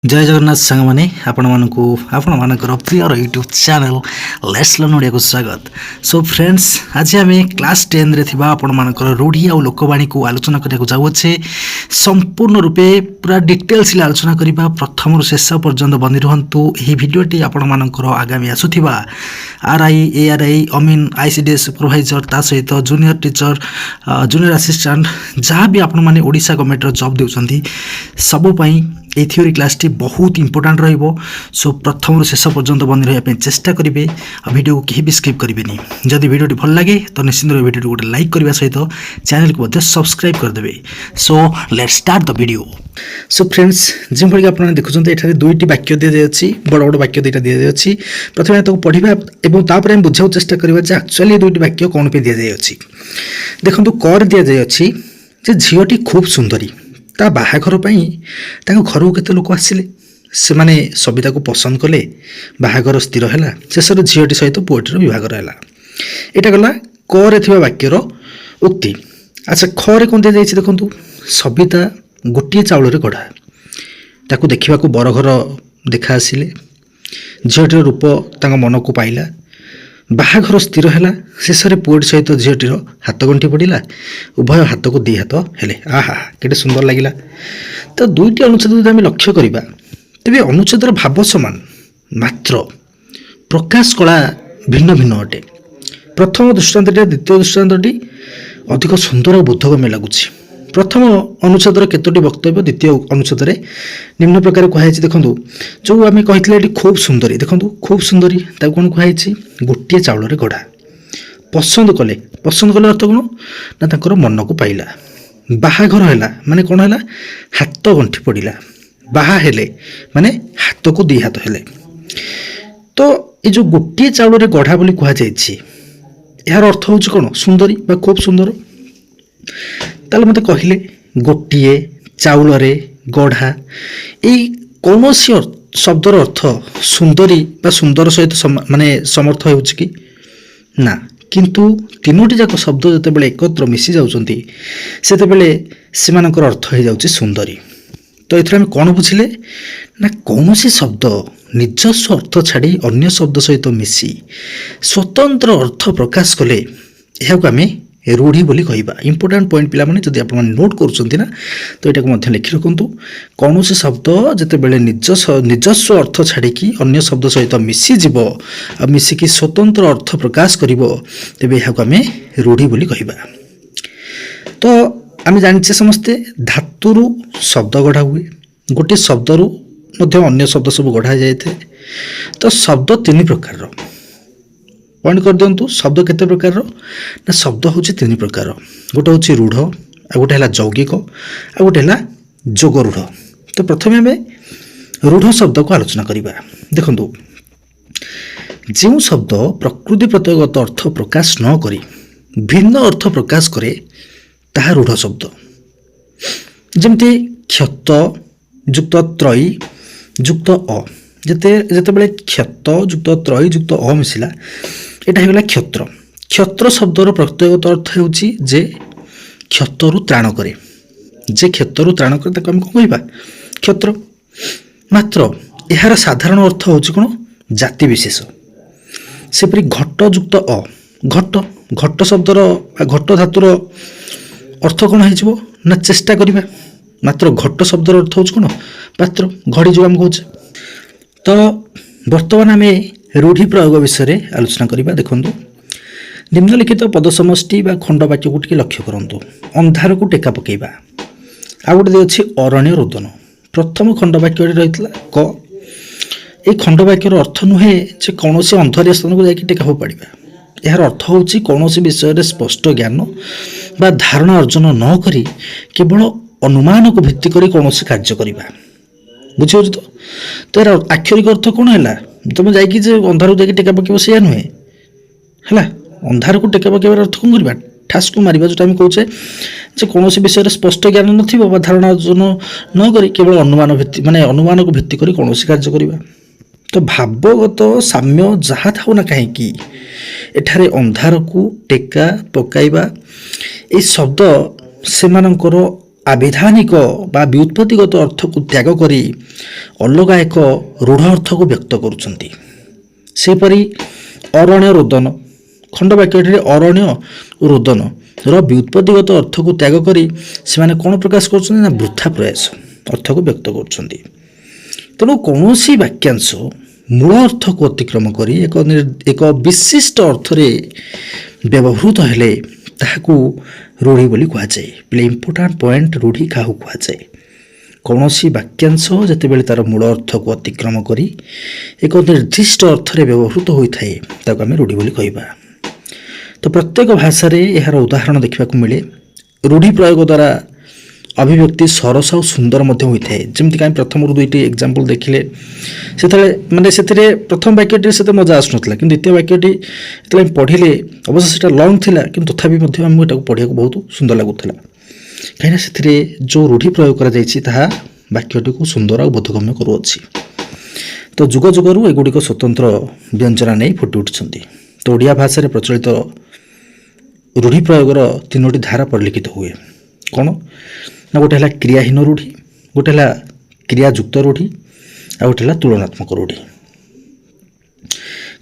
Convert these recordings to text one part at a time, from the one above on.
जय जगन्नाथ सांग मैंने आपण प्रिय YouTube channel let's learn Odia को स्वागत। सो फ्रेंड्स आज आम क्लास 10 रे थिबा आपण मानकर रूढ़ी आ लोकवाणी को आलोचना करने जाऊे संपूर्ण रूपे पूरा डिटेल्स आलोचना करबा। प्रथम रु शेष पर्यंत बनी रुहतु। यह वीडियोटी आपण मानकर आगामी आसुथिबा आरआई एआरआई अमीन आईसीडीएस सुपरवाइजर ता सहित जूनियर टीचर जूनियर असिस्टेंट जहाँ भी आपण माने ओडिशा गवर्नमेंट जॉब देउछंती सबु पई ए थ्योरी क्लास टी बहुत इंपोर्टेंट रहिबो। सो प्रथम रु शेष पर्यंत बनी रहिया पे चेष्टा करिवे आ वीडियो को केही भी स्किप करिवेनी। जदि वीडियोटी भल लागे तो निश्चित रूपे वीडियो को लाइक करबा सहित चैनल को मध्ये सब्सक्राइब कर देबे। So let's start the video. So friends gym भली आपण देखुछन्ते एठारे दुईटी वाक्य दिया जायछि बड़ बड़ वाक्य दुईटा दिया जायछि। प्रथमे ताको पढिबा एवं तापर हम बुझाउ चेष्टा करबा जे एक्चुअली दुईटी वाक्य कोन पे दिया जायछि। देखंतु कर दिया जायछि जे झियोटी खूब सुंदरी ता बाहाघर घर को केते लोक आसिले से माने सबिता को पसंद कले बाहाघर स्थिर है शेष झीटी सहित पुअटीर विभाग है। यहाँ गला क रे वाक्यर उक्ति। अच्छा खरे कौन दि जाइए देखो सबिता गोटे चाउल गढ़ा ताकू देखा बरघर देखा आसिले झीटीर रूप मन को पाइला बाहाघर स्थिर है शेष में पुअटी सहित झीटीर हाथ गंठी पड़ा उभय हाथ को दी हाथ हेले आहा केटे सुंदर लगिला। तो दुईटी अनुच्छेद यदि आम लक्ष्य करवा तेरे अनुच्छेदर भाव समान मात्र प्रकाश कला भिन्न भिन्न अटे। प्रथम दृष्टान्तटी द्वितीय दृष्टान्तटी अधिक सुंदर और बोधगम्य लगुच। प्रथम अनुच्छेदर केतोटी वक्तव्य द्वितीय अनुच्छेद निम्न प्रकार कहुई देखो जो आम कही खूब सुंदरी देखो खूब सुंदरी ताको कौन कहुई गोटे चाउल गढ़ा पसंद कले अर्थ कौन ना ताकर मन को पाइला बाहाघर है माने कौन है हाथ गंठी पड़ा बाहा हेले माने हाथ को दी हाथ हेले। तो ये जो गोटे चाउल गढ़ा बोली कहुई यार अर्थ हूँ कौन सुंदरी बा खूब सुंदर। ताले मते कहले गोटे चाउल गढ़ा यही कौन शब्दर अर्थ सुंदरी बा सुंदर सहित माने समर्थ हो कि ना किंतु तीनोटी जाक शब्द जिते एकत्र मिसी जाउछंती सेते से अर्थ हो जाउछि सुंदरी। तो एथरे हम कौन बुझिले ना कौन सी शब्द निजस्व अर्थ छाड़ी अन्य शब्द सहित मिसी स्वतंत्र अर्थ प्रकाश कले यह आम रूढ़ी बोली कहबा। इंपोर्टेंट पॉइंट पिला माने जदि आपण नोट करूछंती ना तो एटा को मध्य लिखि रखंतु कौन सी शब्द जते बेले निजस्व अर्थ छाड़ी कि अन्य शब्द सहित मिसी जीवो आ मिसी कि स्वतंत्र अर्थ प्रकाश करिवो तेबे यह आम रूढ़ी बोली कहबा। तो आम जानिछे समस्ते धातुरु शब्द गढ़ा हुए गोटे शब्दरु मध्य अन्य शब्द सब गढ़ा जाए। तो शब्द तीन प्रकार पॉइंट कर दिंतु शब्द केते प्रकार ना शब्द हूँ तीन प्रकार गोटे हूँ रूढ़ आ गोटे है यौगिक आ गोटे है जोगरूढ़। तो प्रथम आम रूढ़ शब्द को आलोचना करवा। देखो जो शब्द प्रकृति प्रत्ययगत अर्थ प्रकाश न करी भिन्न अर्थ प्रकाश करे ताहा रूढ़ शब्द। जमती क्षत युक्त त्रयी युक्त अ जिते क्षत युक्त त्रयी युक्त अ मिसिला एटा होगा क्षत्र। क्षत्र शब्दर प्रत्ययगत अर्थ होउछि जे क्षतरु त्राण करे जे क्षतरु त्राण करे ताको हम कौन कहबा क्षत्र। मात्र यार साधारण अर्थ होउछि कोन जाति विशेष। सेपरि घट युक्त अ घट घट शब्दर घट धातुर अर्थ कौन हो ना चेष्टा करवा। मात्र घट शब्दर अर्थ होउछि कोन पात्र घड़ी जो हम कहूँ। तो वर्तमान आम रूढ़ी प्रयोग विषय आलोचना करवा। देखो निम्नलिखित पद समष्टि बा खंड वाक्य को लक्ष्य करूँ। अंधार को टेका पकेबा आ गोटे अच्छी अरण्य रोदन। प्रथम खंड वाक्य रही क ये खंड वाक्यर अर्थ नुहे जे कौन से अंधारिया स्थान को जाकि टेका फोपाड़ा। यार अर्थ हूँ कौन विषय स्पष्ट ज्ञान बा धारणा अर्जन न करी केवल अनुमान को भित्ति करी कौन कार्य करवा बुझे। तो यार आक्षरिक अर्थ कौन है तुम जा अंधार को टेका पकेब से नुहे है अंधार को टेका पकेबार अर्थ कौन करवा ठास को मारिबा जोटा हम कहूचे जे कौन विषय स्पष्ट ज्ञान नथिबो बा धारणा अर्जन न करी केवल अनुमान भित्ति माने अनुमान को भित्ति करी कौन कार्य करवा। तो भावगत साम्य जहाँ था ना कहीं एठारे अंधार को टेका पकाइबा ये शब्द से ଆବିଧାନିକ ବା ବ୍ୟୁତ୍ପତ୍ତିଗତ ଅର୍ଥକୁ ତ୍ୟାଗ କରି ଅଲଗା ଏକ ରୂଢ଼ ଅର୍ଥକୁ ବ୍ୟକ୍ତ କରୁଛନ୍ତି। ସେହିପରି ଅରଣ୍ୟ ରୋଦନ, ଖଣ୍ଡବାକ୍ୟଟିରେ ଅରଣ୍ୟ ରୋଦନର ବ୍ୟୁତ୍ପତ୍ତିଗତ ଅର୍ଥକୁ ତ୍ୟାଗ କରି ସେମାନେ କ'ଣ ପ୍ରକାଶ କରୁଛନ୍ତି ନା ବୃଥା ପ୍ରୟାସ ଅର୍ଥକୁ ବ୍ୟକ୍ତ କରୁଛନ୍ତି। ତେଣୁ କୌଣସି ବାକ୍ୟାଂଶ ମୂଳ ଅର୍ଥକୁ ଅତିକ୍ରମ କରି ଏକ ବିଶିଷ୍ଟ ଅର୍ଥରେ ବ୍ୟବହୃତ ହେଲେ ତାହାକୁ ରୂଢ଼ି ବୋଲି କୁହାଯାଏ। ପିଲେ ଇମ୍ପୋର୍ଟାଣ୍ଟ ପଏଣ୍ଟ, ରୂଢ଼ି କାହାକୁ କୁହାଯାଏ? କୌଣସି ବାକ୍ୟାଂଶ ଯେତେବେଳେ ତା'ର ମୂଳ ଅର୍ଥକୁ ଅତିକ୍ରମ କରି ଏକ ନିର୍ଦ୍ଦିଷ୍ଟ ଅର୍ଥରେ ବ୍ୟବହୃତ ହୋଇଥାଏ ତାକୁ ଆମେ ରୂଢ଼ି ବୋଲି କହିବା। ତ ପ୍ରତ୍ୟେକ ଭାଷାରେ ଏହାର ଉଦାହରଣ ଦେଖିବାକୁ ମିଳେ। ରୂଢ଼ି ପ୍ରୟୋଗ ଦ୍ୱାରା ଅଭିବ୍ୟକ୍ତି ସରସ ଆଉ ସୁନ୍ଦର ମଧ୍ୟ ହୋଇଥାଏ। ଯେମିତିକି ଆମେ ପ୍ରଥମରୁ 2ଟି ଏକ୍ଜାମ୍ପଲ୍ ଦେଖିଲେ, ସେତେବେଳେ ମାନେ ସେଥିରେ ପ୍ରଥମ ବାକ୍ୟଟିରେ ସେତେ ମଜା ଆସୁନଥିଲା, କିନ୍ତୁ ଦ୍ୱିତୀୟ ବାକ୍ୟଟି ଯେତେବେଳେ ଆମେ ପଢ଼ିଲେ, ଅବଶ୍ୟ ସେଇଟା ଲଙ୍ଗ୍ ଥିଲା କିନ୍ତୁ ତଥାପି ମଧ୍ୟ ଆମକୁ ଏଟାକୁ ପଢ଼ିବାକୁ ବହୁତ ସୁନ୍ଦର ଲାଗୁଥିଲା। କାହିଁକିନା ସେଥିରେ ଯେଉଁ ରୂଢ଼ି ପ୍ରୟୋଗ କରାଯାଇଛି ତାହା ବାକ୍ୟଟିକୁ ସୁନ୍ଦର ଆଉ ବୋଧଗମ୍ୟ କରୁଅଛି। ତ ଯୁଗ ଯୁଗରୁ ଏଗୁଡ଼ିକ ସ୍ୱତନ୍ତ୍ର ବ୍ୟଞ୍ଜନା ନେଇ ଫୁଟି ଉଠିଛନ୍ତି। ତ ଓଡ଼ିଆ ଭାଷାରେ ପ୍ରଚଳିତ ରୂଢ଼ି ପ୍ରୟୋଗର 3ଟି ଧାରା ପରିଲିଖିତ ହୁଏ। କ'ଣ ନା, ଗୋଟେ ହେଲା କ୍ରିୟାହୀନ ରୂଢ଼ି, ଗୋଟେ ହେଲା କ୍ରିୟାଯୁକ୍ତ ରୂଢ଼ି, ଆଉ ଗୋଟେ ହେଲା ତୁଳନାତ୍ମକ ରୂଢ଼ି।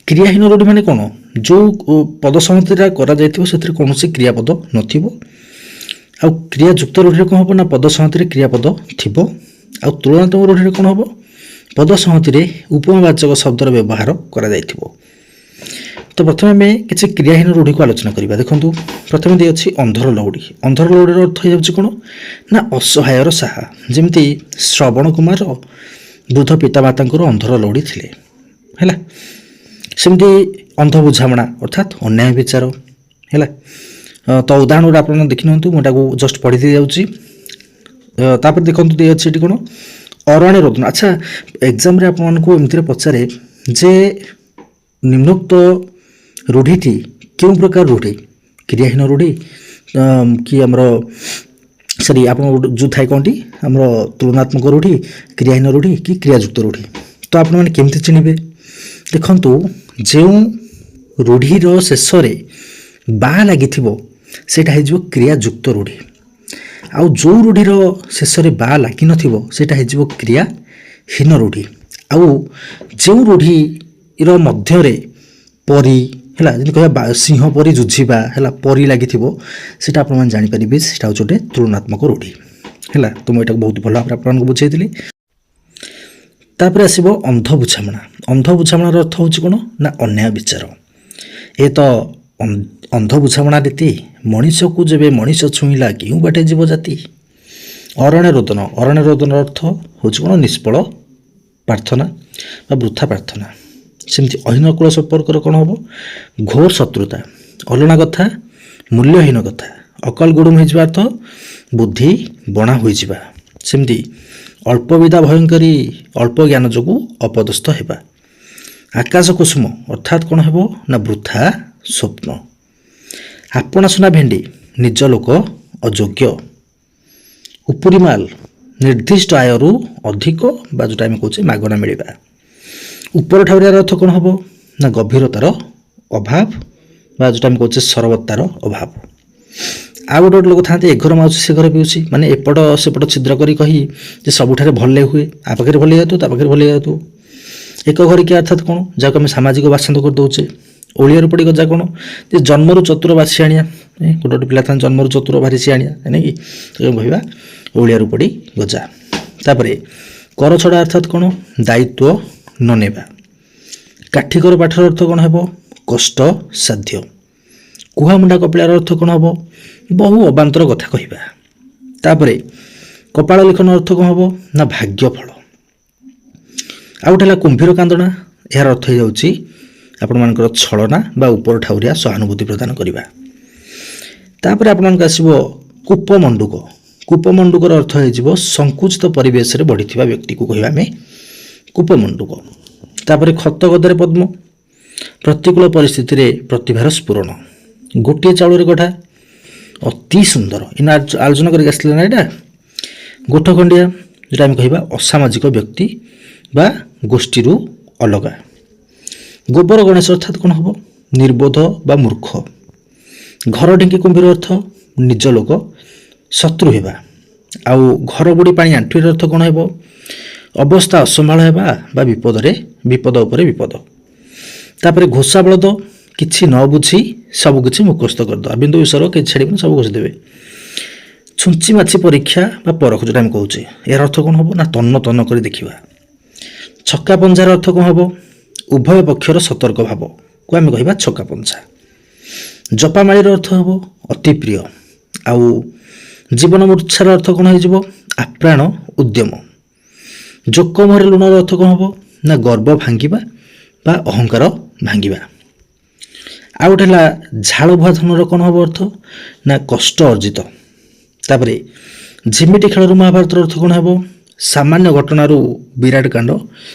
କ୍ରିୟାହୀନ ରୂଢ଼ି ମାନେ କ'ଣ? ଯେଉଁ ପଦ ସମାପ୍ତିଟା କରାଯାଇଥିବ ସେଥିରେ କୌଣସି କ୍ରିୟାପଦ ନଥିବ। ଆଉ କ୍ରିୟାଯୁକ୍ତ ରୂଢ଼ିରେ କ'ଣ ହେବ ନା, ପଦ ସମାପ୍ତିରେ କ୍ରିୟାପଦ ଥିବ। ଆଉ ତୁଳନାତ୍ମକ ରୂଢ଼ିରେ କ'ଣ ହେବ? ପଦ ସମାପ୍ତିରେ ଉପମାବାଚକ ଶବ୍ଦର ବ୍ୟବହାର କରାଯାଇଥିବ। ତ ପ୍ରଥମେ ଆମେ କିଛି କ୍ରିୟାହୀନ ରୂଢ଼ିକୁ ଆଲୋଚନା କରିବା। ଦେଖନ୍ତୁ, ପ୍ରଥମେ ଦେଇଅଛି ଅନ୍ଧର ଲଉଡ଼ି। ଅନ୍ଧର ଲଉଡ଼ିର ଅର୍ଥ ହୋଇଯାଉଛି କ'ଣ ନା ଅସହାୟର ସାହା। ଯେମିତି ଶ୍ରବଣ କୁମାର ବୃଦ୍ଧ ପିତାମାତାଙ୍କର ଅନ୍ଧର ଲଉଡ଼ି ଥିଲେ, ହେଲା। ସେମିତି ଅନ୍ଧ ବୁଝାମଣା ଅର୍ଥାତ୍ ଅନ୍ୟାୟ ବିଚାର, ହେଲା। ତ ଉଦାହରଣ ଗୋଟେ ଆପଣ ଦେଖିନିଅନ୍ତୁ, ମୁଁ ଏଟାକୁ ଜଷ୍ଟ ପଢ଼ି ଦେଇ ଯାଉଛି। ତାପରେ ଦେଖନ୍ତୁ ଦେଇଅଛି ଏଠି କ'ଣ ଅରଣ୍ୟ ରୋଦନ। ଆଚ୍ଛା, ଏକ୍ଜାମ୍ରେ ଆପଣମାନଙ୍କୁ ଏମିତିରେ ପଚାରେ ଯେ ନିମ୍ନୋକ୍ତ ରୂଢ଼ିଟି କେଉଁ ପ୍ରକାର ରୂଢ଼ି? କ୍ରିୟାହୀନ ରୂଢ଼ି କି ଆମର ଆପଣ ଯେଉଁ ଥାଏ କ'ଣଟି ଆମର ତୁଳନାତ୍ମକ ରୂଢ଼ି, କ୍ରିୟାହୀନ ରୂଢ଼ି କି କ୍ରିୟାଯୁକ୍ତ ରୂଢ଼ି? ତ ଆପଣମାନେ କେମିତି ଚିହ୍ନିବେ? ଦେଖନ୍ତୁ, ଯେଉଁ ରୂଢ଼ିର ଶେଷରେ ବା ଲାଗିଥିବ ସେଇଟା ହେଇଯିବ କ୍ରିୟାଯୁକ୍ତ ରୂଢ଼ି। ଆଉ ଯେଉଁ ରୂଢ଼ିର ଶେଷରେ ବା ଲାଗିନଥିବ ସେଇଟା ହେଇଯିବ କ୍ରିୟାହୀନ ରୂଢ଼ି। ଆଉ ଯେଉଁ ରୂଢ଼ିର ମଧ୍ୟରେ ପରି, ହେଲା, ଯେମିତି କହିବା ସିଂହ ପରି ଯୁଝିବା, ହେଲା, ପରି ଲାଗିଥିବ, ସେଇଟା ଆପଣମାନେ ଜାଣିପାରିବେ ସେଇଟା ହେଉଛି ଗୋଟେ ତୁଳନାତ୍ମକ ରୂଢ଼ି, ହେଲା। ତ ମୁଁ ଏଟାକୁ ବହୁତ ଭଲ ଭାବରେ ଆପଣମାନଙ୍କୁ ବୁଝେଇଥିଲି। ତାପରେ ଆସିବ ଅନ୍ଧ ବୁଝାମଣା। ଅନ୍ଧ ବୁଝାମଣାର ଅର୍ଥ ହେଉଛି କ'ଣ ନା ଅନ୍ୟାୟ ବିଚାର। ଏ ତ ଅନ୍ଧ ବୁଝାମଣା ରୀତି, ମଣିଷକୁ ଯେବେ ମଣିଷ ଛୁଇଁଲା କେଉଁ ବାଟେ ଯିବ ଜାତି। ଅରଣ୍ୟ ରୋଦନ। ଅରଣ୍ୟ ରୋଦନର ଅର୍ଥ ହେଉଛି କ'ଣ ନିଷ୍ଫଳ ପ୍ରାର୍ଥନା ବା ବୃଥା ପ୍ରାର୍ଥନା। ସେମିତି ଅହିନକୁଳ ସମ୍ପର୍କର କ'ଣ ହେବ? ଘୋର ଶତ୍ରୁତା, ଅଲଣା କଥା, ମୂଲ୍ୟହୀନ କଥା। ଅକଲ ଗୁଡ଼ୁମ ହୋଇଯିବା ଅର୍ଥ ବୁଦ୍ଧି ବଣା ହୋଇଯିବା। ସେମିତି ଅଳ୍ପ ବିଦ୍ୟା ଭୟଙ୍କରୀ, ଅଳ୍ପ ଜ୍ଞାନ ଯୋଗୁଁ ଅପଦସ୍ଥ ହେବା। ଆକାଶ କୁସୁମ ଅର୍ଥାତ୍ କ'ଣ ହେବ ନା ବୃଥା ସ୍ୱପ୍ନ। ଆପଣା ସୁନା ଭେଣ୍ଡି, ନିଜ ଲୋକ ଅଯୋଗ୍ୟ। ଉପୁରି ମାଲ, ନିର୍ଦ୍ଦିଷ୍ଟ ଆୟରୁ ଅଧିକ ବା ଯେଉଁଟା ଆମେ କହୁଛେ ମାଗଣା ମିଳିବା। ଉପର ଠାଉରିଆର ଅର୍ଥ କ'ଣ ହେବ ନା ଗଭୀରତାର ଅଭାବ ବା ଯେଉଁଟା ଆମେ କହୁଛେ ସରବତାର ଅଭାବ। ଆଉ ଗୋଟେ ଲୋକ ଥାନ୍ତି, ଏ ଘର ମାଉସୀ ସେ ଘରେ ପିଉଛି, ମାନେ ଏପଟ ସେପଟ ଛିଦ୍ର କରି କହି ଯେ ସବୁଠାରେ ଭଲ ହୁଏ, ଆ ପାଖରେ ଭଲ ହେଇଯାଉଥିବ, ତା ପାଖରେ ଭଲ ହେଇଯାଉଥିବ। ଏକ ଘରିକିଆ ଅର୍ଥାତ୍ କ'ଣ? ଯାହାକୁ ଆମେ ସାମାଜିକ ବାସନ୍ଦ କରିଦେଉଛେ। ଓଳିଆରୁ ପଡ଼ି ଗଜା କ'ଣ? ଯେ ଜନ୍ମରୁ ଚତୁର ବା ସିଆଣିଆ। ଗୋଟେ ଗୋଟେ ପିଲା ଥାନ୍ତି ଜନ୍ମରୁ ଚତୁର ଭାରି ସିଆଣିଆ, ନାଇଁ କି? କହିବା ଓଳିଆରୁ ପଡ଼ି ଗଜା। ତାପରେ କରଛଡ଼ା ଅର୍ଥାତ୍ କ'ଣ? ଦାୟିତ୍ୱ ନ ନେବା। କାଠିକର ପାଠର ଅର୍ଥ କ'ଣ ହେବ? କଷ୍ଟ ସାଧ୍ୟ। କୁହାମୁଣ୍ଡା କପିଳାର ଅର୍ଥ କ'ଣ ହେବ? ବହୁ ଅବାନ୍ତର କଥା କହିବା। ତାପରେ କପାଳ ଲିଖନ ଅର୍ଥ କ'ଣ ହେବ ନା ଭାଗ୍ୟ ଫଳ। ଆଉ ଗୋଟେ ହେଲା କୁମ୍ଭୀର କାନ୍ଦଣା। ଏହାର ଅର୍ଥ ହେଇଯାଉଛି ଆପଣମାନଙ୍କର ଛଳନା ବା ଉପର ଠାଉରିଆ ସହାନୁଭୂତି ପ୍ରଦାନ କରିବା। ତାପରେ ଆପଣମାନଙ୍କୁ ଆସିବ କୂପମଣ୍ଡୁକ। କୂପମଣ୍ଡୁକର ଅର୍ଥ ହେଇଯିବ ସଙ୍କୁଚିତ ପରିବେଶରେ ବଢ଼ିଥିବା ବ୍ୟକ୍ତିକୁ କହିବା ଆମେ କୂପମଣ୍ଡୁକ। ତାପରେ ଖତ ଗଦାରେ ପଦ୍ମ, ପ୍ରତିକୂଳ ପରିସ୍ଥିତିରେ ପ୍ରତିଭାର ସ୍ଫୁରଣ। ଗୋଟିଏ ଚାଉଳରେ ଗଢ଼ା, ଅତି ସୁନ୍ଦର। ଏଇନା ଆଲୋଚନା କରିକି ଆସିଥିଲେ ନା ଏଇଟା। ଗୋଠ ଖଣ୍ଡିଆ, ଯେଉଁଟା ଆମେ କହିବା ଅସାମାଜିକ ବ୍ୟକ୍ତି ବା ଗୋଷ୍ଠୀରୁ ଅଲଗା। ଗୋବର ଗଣେଶ ଅର୍ଥାତ୍ କ'ଣ ହେବ? ନିର୍ବୋଧ ବା ମୂର୍ଖ। ଘର ଢିଙ୍କି କୁମ୍ଭୀର ଅର୍ଥ ନିଜ ଲୋକ ଶତ୍ରୁ ହେବା। ଆଉ ଘର ବୁଡ଼ି ପାଣି ଆଣ୍ଠୁଏର ଅର୍ଥ କ'ଣ ହେବ? ଅବସ୍ଥା ଅସମ୍ଭାଳ ହେବା ବା ବିପଦ ଉପରେ ବିପଦ। ତାପରେ ଘୋଷା ବଳଦ କିଛି ନ ବୁଝି ସବୁ କିଛି ମୁଖସ୍ଥ କରିଦେବା, ବିନ୍ଦୁ ବିସର୍ଗ କିଛି ଛାଡ଼ିବେନି, ସବୁ ଘୋଷି ଦେବେ। ଛୁଞ୍ଚି ମାଛି ପରୀକ୍ଷା ବା ପରଖ ଯେଉଁଟା ଆମେ କହୁଛେ, ଏହାର ଅର୍ଥ କ'ଣ ହେବ? ନା ତନ୍ନ ତନ୍ନ କରି ଦେଖିବା। ଛକା ପଞ୍ଝାର ଅର୍ଥ କ'ଣ ହେବ? ଉଭୟ ପକ୍ଷର ସତର୍କ ଭାବକୁ ଆମେ କହିବା ଛକା ପଞ୍ଝା। ଜପାମାଳିର ଅର୍ଥ ହେବ ଅତି ପ୍ରିୟ। ଆଉ ଜୀବନ ମୂର୍ଚ୍ଛାର ଅର୍ଥ କ'ଣ ହେଇଯିବ? ଆପ୍ରାଣ ଉଦ୍ୟମ। ଜୋକ ମୁହଁରେ ଲୁଣର ଅର୍ଥ କ'ଣ ହେବ? ନା ଗର୍ବ ଭାଙ୍ଗିବା ବା ଅହଙ୍କାର ଭାଙ୍ଗିବା। ଆଉ ଗୋଟେ ହେଲା ଝାଳ ବୁହା ଧନର କ'ଣ ହେବ ଅର୍ଥ? ନା କଷ୍ଟ ଅର୍ଜିତ। ତାପରେ ଝିମିଟି ଖେଳରୁ ମହାଭାରତର ଅର୍ଥ କ'ଣ ହେବ? ସାମାନ୍ୟ ଘଟଣାରୁ ବିରାଟ କାଣ୍ଡ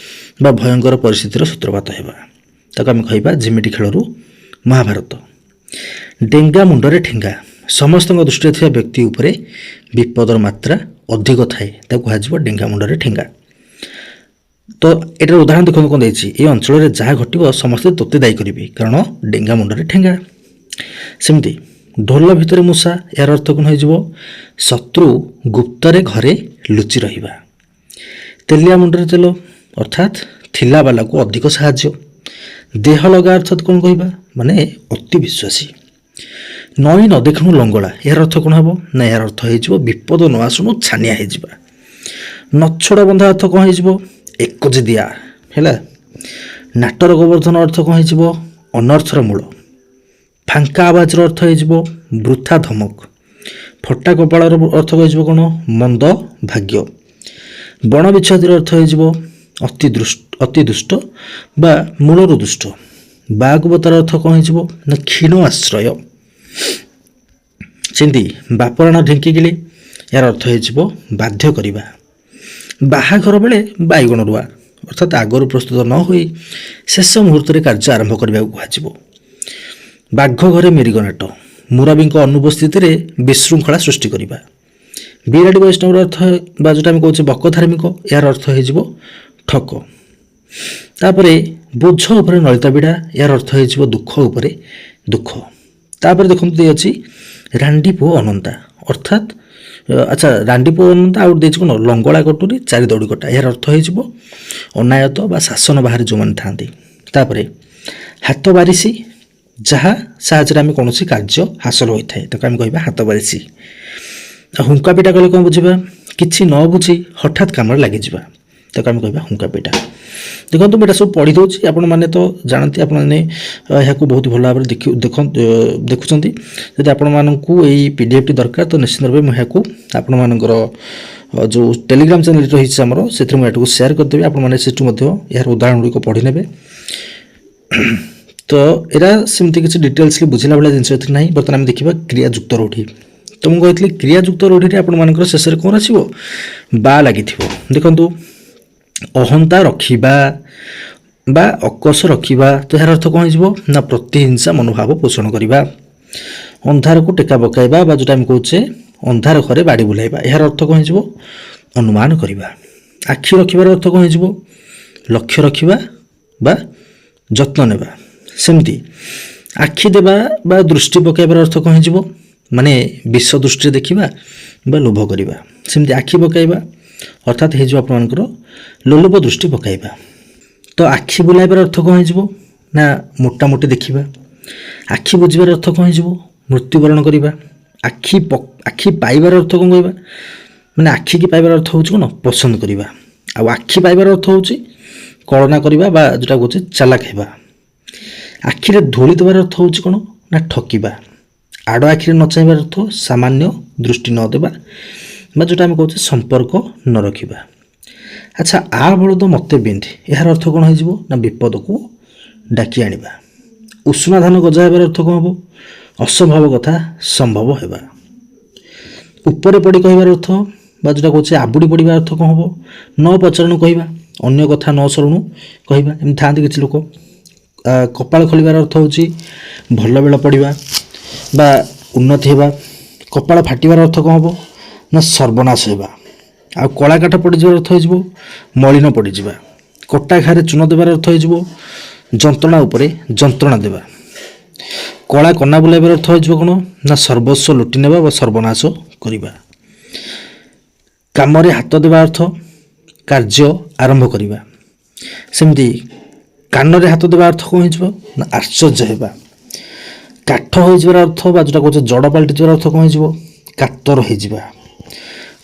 ବା ଭୟଙ୍କର ପରିସ୍ଥିତିର ସୂତ୍ରପାତ ହେବା, ତାକୁ ଆମେ କହିବା ଝିମିଟି ଖେଳରୁ ମହାଭାରତ। ଡେଙ୍ଗା ମୁଣ୍ଡରେ ଠେଙ୍ଗା, ସମସ୍ତଙ୍କ ଦୃଷ୍ଟିରେ ଥିବା ବ୍ୟକ୍ତି ଉପରେ ବିପଦର ମାତ୍ରା ଅଧିକ ଥାଏ, ତାକୁ କୁହାଯିବ ଡେଙ୍ଗା ମୁଣ୍ଡରେ ଠେଙ୍ଗା। ତ ଏଟାର ଉଦାହରଣ ଦେଖନ୍ତୁ କ'ଣ ଦେଇଛି, ଏ ଅଞ୍ଚଳରେ ଯାହା ଘଟିବ ସମସ୍ତେ ତୋତେ ଦାୟୀ କରିବେ କାରଣ ଡେଙ୍ଗା ମୁଣ୍ଡରେ ଠେଙ୍ଗା। ସେମିତି ଢୋଲ ଭିତରେ ମୂଷା, ଏହାର ଅର୍ଥ କ'ଣ ହେଇଯିବ? ଶତ୍ରୁ ଗୁପ୍ତରେ ଘରେ ଲୁଚି ରହିବା। ତେଲିଆ ମୁଣ୍ଡରେ ତେଲ ଅର୍ଥାତ୍ ଥିଲା ବାଲାକୁ ଅଧିକ ସାହାଯ୍ୟ। ଦେହ ଲଗା ଅର୍ଥାତ୍ କ'ଣ କହିବା? ମାନେ ଅତି ବିଶ୍ୱାସୀ। ନଈ ନ ଦେଖୁଣୁ ଲଙ୍ଗଳା, ଏହାର ଅର୍ଥ କ'ଣ ହେବ? ନା ଏହାର ଅର୍ଥ ହେଇଯିବ ବିପଦ ନ ଆସୁଣୁ ଛାନିଆ ହେଇଯିବା। ନଛୋଡ଼ା ବନ୍ଧା ଅର୍ଥ କ'ଣ ହେଇଯିବ? ଏକଜିଦିଆ ହେଲା। ନାଟର ଗୋବର୍ଦ୍ଧନ ଅର୍ଥ କ'ଣ ହେଇଯିବ? ଅନର୍ଥର ମୂଳ। ଫାଙ୍କା ଆବାଜର ଅର୍ଥ ହେଇଯିବ ବୃଥା ଧମକ। ଫଟା କପାଳର ଅର୍ଥ ହେଇଯିବ କ'ଣ? ମନ୍ଦ ଭାଗ୍ୟ। ବଣ ବିଚ୍ଛାତିର ଅର୍ଥ ହେଇଯିବ ଅତି ଦୁଷ୍ଟ ବା ମୂଳରୁ ଦୁଷ୍ଟ। ବାଗବତାର ଅର୍ଥ କ'ଣ ହେଇଯିବ? ନା କ୍ଷୀଣ ଆଶ୍ରୟ। ସେମିତି ବାପରାଣ ଢିଙ୍କିଗିଳି, ଏହାର ଅର୍ଥ ହେଇଯିବ ବାଧ୍ୟ କରିବା। ବାହାଘର ବେଳେ ବାଇଗଣ ରୁଆ ଅର୍ଥାତ୍ ଆଗରୁ ପ୍ରସ୍ତୁତ ନ ହୋଇ ଶେଷ ମୁହୂର୍ତ୍ତରେ କାର୍ଯ୍ୟ ଆରମ୍ଭ କରିବାକୁ କୁହାଯିବ। ବାଘ ଘରେ ମେରିଗନାଟ, ମୁରବୀଙ୍କ ଅନୁପସ୍ଥିତିରେ ବିଶୃଙ୍ଖଳା ସୃଷ୍ଟି କରିବା। ବିରାଡ଼ି ବୈଷ୍ଣବର ଅର୍ଥ ବା ଯେଉଁଟା ଆମେ କହୁଛେ ବକ ଧାର୍ମିକ, ଏହାର ଅର୍ଥ ହେଇଯିବ ଠକ। ତାପରେ ବୋଝ ଉପରେ ନଳିତା ବିଡ଼ା, ଏହାର ଅର୍ଥ ହେଇଯିବ ଦୁଃଖ ଉପରେ ଦୁଃଖ। ତାପରେ ଦେଖନ୍ତୁ ଦେଇଅଛି ରାଣ୍ଡି ପୁଅ ଅନନ୍ତା ଅର୍ଥାତ୍ ରାଣ୍ଡି ପୁଅ ଅନନ୍ତା, ଆଉ ଦେଇଛି କ'ଣ? ଲଙ୍ଗଳା କଟୁରୀ ଚାରି ଦୌଡ଼ି କଟା, ଏହାର ଅର୍ଥ ହେଇଯିବ ଅନାୟତ ବା ଶାସନ ବାହାରେ ଯେଉଁମାନେ ଥାଆନ୍ତି। ତାପରେ ହାତ ବାରିଶି, ଯାହା ସାହାଯ୍ୟରେ ଆମେ କୌଣସି କାର୍ଯ୍ୟ ହାସଲ ହୋଇଥାଏ, ତାକୁ ଆମେ କହିବା ହାତ ବାରିଶି। ଆଉ ହୁଙ୍କା ପିଟା କଲେ କ'ଣ ବୁଝିବା? କିଛି ନ ବୁଝି ହଠାତ୍ କାମରେ ଲାଗିଯିବା, ତାକୁ ଆମେ କହିବା ହୁଙ୍କା ପିଟା। ଦେଖନ୍ତୁ ମୁଁ ଏଇଟା ସବୁ ପଢ଼ି ଦେଉଛି, ଆପଣମାନେ ତ ଜାଣନ୍ତି, ଆପଣମାନେ ଏହାକୁ ବହୁତ ଭଲ ଭାବରେ ଦେଖୁଛନ୍ତି। ଯଦି ଆପଣମାନଙ୍କୁ ଏଇ PDF ଟି ଦରକାର ତ ନିଶ୍ଚିତ ଭାବେ ମୁଁ ଏହାକୁ ଆପଣମାନଙ୍କର ଯେଉଁ ଟେଲିଗ୍ରାମ ଚ୍ୟାନେଲ ରହିଛି ଆମର, ସେଥିରେ ମୁଁ ଏହାକୁ ସେୟାର କରିଦେବି। ଆପଣମାନେ ସେଠୁ ମଧ୍ୟ ଏହାର ଉଦାହରଣ ଗୁଡ଼ିକ ପଢ଼ି ନେବେ। ତ ଏରା ସେମିତି କିଛି ଡିଟେଲ୍ସଲି ବୁଝିଲା ଭଳିଆ ଜିନିଷ ଏଥିରେ ନାହିଁ। ବର୍ତ୍ତମାନ ଆମେ ଦେଖିବା କ୍ରିୟାଯୁକ୍ତ ରୂଢ଼ି। ତ ମୁଁ କହିଥିଲି କ୍ରିୟାଯୁକ୍ତ ରୂଢ଼ିରେ ଆପଣମାନଙ୍କର ଶେଷରେ କ'ଣ ଆସିବ? ବା ଲାଗିଥିବ। ଦେଖନ୍ତୁ ଅହନ୍ତା ରଖିବା ବା ଅକଷ ରଖିବା, ତ ଏହାର ଅର୍ଥ କ'ଣ ହେଇଯିବ? ନା ପ୍ରତିହିଂସା ମନୋଭାବ ପୋଷଣ କରିବା। ଅନ୍ଧାରକୁ ଟେକା ପକାଇବା ବା ଯେଉଁଟା ଆମେ କହୁଛେ ଅନ୍ଧାର ଘରେ ବାଡ଼ି ବୁଲାଇବା, ଏହାର ଅର୍ଥ କ'ଣ ହେଇଯିବ? ଅନୁମାନ କରିବା। ଆଖି ରଖିବାର ଅର୍ଥ କ'ଣ ହେଇଯିବ? ଲକ୍ଷ୍ୟ ରଖିବା ବା ଯତ୍ନ ନେବା। ସେମିତି ଆଖି ଦେବା ବା ଦୃଷ୍ଟି ପକାଇବାର ଅର୍ଥ କ'ଣ ହେଇଯିବ? ମାନେ ବିଷ ଦୃଷ୍ଟିରେ ଦେଖିବା ବା ଲୋଭ କରିବା। ସେମିତି ଆଖି ପକାଇବା ଅର୍ଥାତ୍ ହେଇଯିବ ଆପଣମାନଙ୍କର ଲୋଲୁପ ଦୃଷ୍ଟି ପକାଇବା। ତ ଆଖି ବୁଲାଇବାର ଅର୍ଥ କ'ଣ ହେଇଯିବ? ନା ମୋଟାମୋଟି ଦେଖିବା। ଆଖି ବୁଝିବାର ଅର୍ଥ କ'ଣ ହେଇଯିବ? ମୃତ୍ୟୁବରଣ କରିବା। ଆଖି ପାଇବାର ଅର୍ଥ କ'ଣ କହିବା? ମାନେ ଆଖିକି ପାଇବାର ଅର୍ଥ ହେଉଛି କ'ଣ? ପସନ୍ଦ କରିବା। ଆଉ ଆଖି ପାଇବାର ଅର୍ଥ ହେଉଛି କଳନା କରିବା ବା ଯେଉଁଟା କହୁଛେ ଚାଲାକ ହେବା। ଆଖିରେ ଧୂଳି ଦେବାର ଅର୍ଥ ହେଉଛି କ'ଣ? ନା ଠକିବା। ଆଡ଼ ଆଖିରେ ନ ଚାହିଁବାର ଅର୍ଥ ସାମାନ୍ୟ ଦୃଷ୍ଟି ନ ଦେବା ବା ଯେଉଁଟା ଆମେ କହୁଛେ ସମ୍ପର୍କ ନ ରଖିବା। ଆଚ୍ଛା, ଆ ବଳଦ ମୋତେ ବିନ୍ଧି, ଏହାର ଅର୍ଥ କ'ଣ ହେଇଯିବ? ନା ବିପଦକୁ ଡାକି ଆଣିବା। ଉଷୁନା ଧାନ ଗଜା ହେବାର ଅର୍ଥ କ'ଣ ହେବ? ଅସମ୍ଭବ କଥା ସମ୍ଭବ ହେବା। ଉପରେ ପଡ଼ି କହିବାର ଅର୍ଥ ବା ଯେଉଁଟା କହୁଛେ ଆବୁଡ଼ି ପଡ଼ିବା ଅର୍ଥ କ'ଣ ହେବ? ନ ପଚାରୁଣୁ କହିବା, ଅନ୍ୟ କଥା ନ ଶୁଣୁଣୁ କହିବା। ଏମିତି ଥାଆନ୍ତି କିଛି ଲୋକ। କପାଳ ଖୋଲିବାର ଅର୍ଥ ହେଉଛି ଭଲ ବେଳ ପଡ଼ିବା ବା ଉନ୍ନତି ହେବା। କପାଳ ଫାଟିବାର ଅର୍ଥ କ'ଣ ହେବ? ନା ସର୍ବନାଶ ହେବା। ଆଉ କଳା କାଠ ପଡ଼ିଯିବାର ଅର୍ଥ ହେଇଯିବ ମଳିନ ପଡ଼ିଯିବା। କଟା ଘାରେ ଚୂନ ଦେବାର ଅର୍ଥ ହେଇଯିବ ଯନ୍ତ୍ରଣା ଉପରେ ଯନ୍ତ୍ରଣା ଦେବା। କଳା କନା ବୁଲାଇବାର ଅର୍ଥ ହେଇଯିବ କ'ଣ? ନା ସର୍ବସ୍ୱ ଲୁଟି ନେବା ବା ସର୍ବନାଶ କରିବା। କାମରେ ହାତ ଦେବା ଅର୍ଥ କାର୍ଯ୍ୟ ଆରମ୍ଭ କରିବା। ସେମିତି କାନରେ ହାତ ଦେବା ଅର୍ଥ କ'ଣ ହେଇଯିବ ନା ଆଶ୍ଚର୍ଯ୍ୟ ହେବା। କାଠ ହୋଇଯିବାର ଅର୍ଥ ବା ଯେଉଁଟା କହୁଛେ ଜଡ଼ ପାଲଟିଯିବାର ଅର୍ଥ କ'ଣ ହେଇଯିବ କାତର ହେଇଯିବା।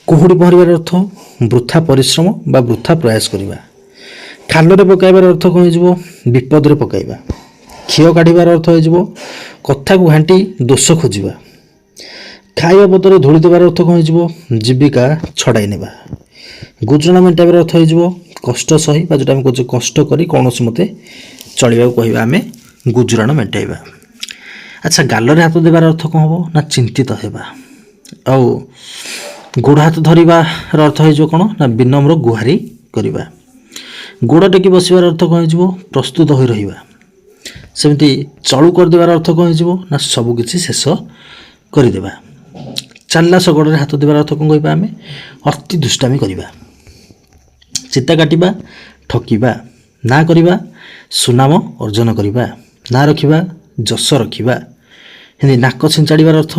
କୁହୁଡ଼ି ପହଁରିବାର ଅର୍ଥ ବୃଥା ପରିଶ୍ରମ ବା ବୃଥା ପ୍ରୟାସ କରିବା। ଖାଲରେ ପକାଇବାର ଅର୍ଥ କ'ଣ ହେଇଯିବ ବିପଦରେ ପକାଇବା। କ୍ଷୟ କାଢ଼ିବାର ଅର୍ଥ ହେଇଯିବ କଥାକୁ ଘାଣ୍ଟି ଦୋଷ ଖୋଜିବା। ଖାଇବା ପତରେ ଧୂଳି ଦେବାର ଅର୍ଥ କ'ଣ ହେଇଯିବ ଜୀବିକା ଛଡ଼ାଇ ନେବା। ଗୁଜୁରାଣ ମେଣ୍ଟାଇବାର ଅର୍ଥ ହେଇଯିବ କଷ୍ଟ ସହି ବା ଯେଉଁଟା ଆମେ କହୁଛେ କଷ୍ଟ କରି କୌଣସି ମତେ ଚଳିବାକୁ କହିବା ଆମେ ଗୁଜୁରାଣ ମେଣ୍ଟାଇବା। ଆଚ୍ଛା ଗାଲରେ ହାତ ଦେବାର ଅର୍ଥ କ'ଣ ହେବ ନା ଚିନ୍ତିତ ହେବା। ଆଉ ଗୋଡ଼ ହାତ ଧରିବାର ଅର୍ଥ ହେଇଯିବ କ'ଣ ନା ବିନମ୍ର ଗୁହାରି କରିବା। ଗୋଡ଼ ଟେକି ବସିବାର ଅର୍ଥ କ'ଣ ହେଇଯିବ ପ୍ରସ୍ତୁତ ହୋଇ ରହିବା। ସେମିତି ଚଳୁ କରିଦେବାର ଅର୍ଥ କ'ଣ ହେଇଯିବ ନା ସବୁକିଛି ଶେଷ କରିଦେବା। ଚାଲିଲା ଶଗଡ଼ରେ ହାତ ଦେବାର ଅର୍ଥ କ'ଣ କହିବା ଆମେ ଅତି ଦୁଷ୍ଟାମି କରିବା। ଚିତା କାଟିବା ଠକିବା। ନାଁ କରିବା ସୁନାମ ଅର୍ଜନ କରିବା। ନାଁ ରଖିବା ଯଶ ରଖିବା। ଏମିତି ନାକ ଛିଞ୍ଚାଡ଼ିବାର ଅର୍ଥ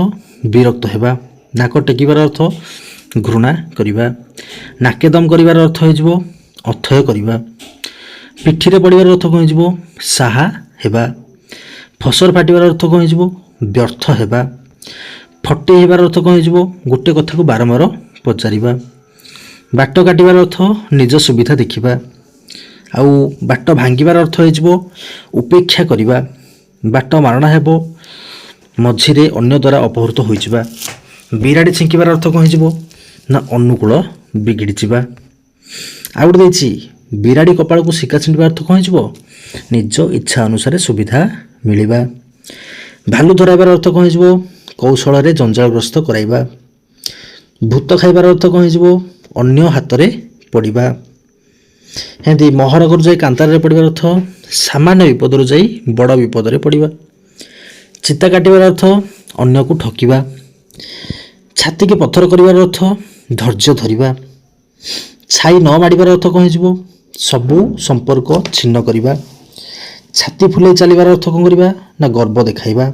ବିରକ୍ତ ହେବା। ନାକ ଟେକିବାର ଅର୍ଥ ଘୃଣା କରିବା। ନାକେ ଦମ କରିବାର ଅର୍ଥ ହେଇଯିବ ଅଥୟ କରିବା। ପିଠିରେ ପଡ଼ିବାର ଅର୍ଥ କ'ଣ ହେଇଯିବ ସାହା ହେବା। ଫସର ଫାଟିବାର ଅର୍ଥ କ'ଣ ହେଇଯିବ ବ୍ୟର୍ଥ ହେବା। ଫଟେଇ ହେବାର ଅର୍ଥ କ'ଣ ହେଇଯିବ ଗୋଟେ କଥାକୁ ବାରମ୍ବାର ପଚାରିବା। ବାଟ କାଟିବାର ଅର୍ଥ ନିଜ ସୁବିଧା ଦେଖିବା। ଆଉ ବାଟ ଭାଙ୍ଗିବାର ଅର୍ଥ ହେଇଯିବ ଉପେକ୍ଷା କରିବା। ବାଟ ମାରଣା ହେବ ମଝିରେ ଅନ୍ୟ ଦ୍ୱାରା ଅପହୃତ ହୋଇଯିବା। ବିରାଡ଼ି ଛିଙ୍କିବାର ଅର୍ଥ କ'ଣ ହେଇଯିବ ନା ଅନୁକୂଳ ବିଗିଡ଼ିଯିବା। ଆଉ ଗୋଟେ ଦେଇଛି ବିରାଡ଼ି କପାଳକୁ ଶିକା ଛିଣ୍ଡିବା ଅର୍ଥ କ'ଣ ହେଇଯିବ ନିଜ ଇଚ୍ଛା ଅନୁସାରେ ସୁବିଧା ମିଳିବା। ଭାଲୁ ଧରାଇବାର ଅର୍ଥ କ'ଣ ହେଇଯିବ କୌଶଳରେ ଜଞ୍ଜାଳଗ୍ରସ୍ତ କରାଇବା। ଭୂତ ଖାଇବାର ଅର୍ଥ କ'ଣ ହେଇଯିବ ଅନ୍ୟ ହାତରେ ପଡ଼ିବା। ଏମିତି ମହରଗରୁ ଯାଇ କାନ୍ତାରରେ ପଡ଼ିବାର ଅର୍ଥ ସାମାନ୍ୟ ବିପଦରୁ ଯାଇ ବଡ଼ ବିପଦରେ ପଡ଼ିବା। ଚିତା କାଟିବାର ଅର୍ଥ ଅନ୍ୟକୁ ଠକିବା। ଛାତିକି ପଥର କରିବାର ଅର୍ଥ ଧୈର୍ଯ୍ୟ ଧରିବା। ଛାଇ ନ ମାଡ଼ିବାର ଅର୍ଥ କ'ଣ ହେଇଯିବ ସବୁ ସମ୍ପର୍କ ଛିନ୍ନ କରିବା। ଛାତି ଫୁଲେଇ ଚାଲିବାର ଅର୍ଥ କ'ଣ କରିବା ନା ଗର୍ବ ଦେଖାଇବା।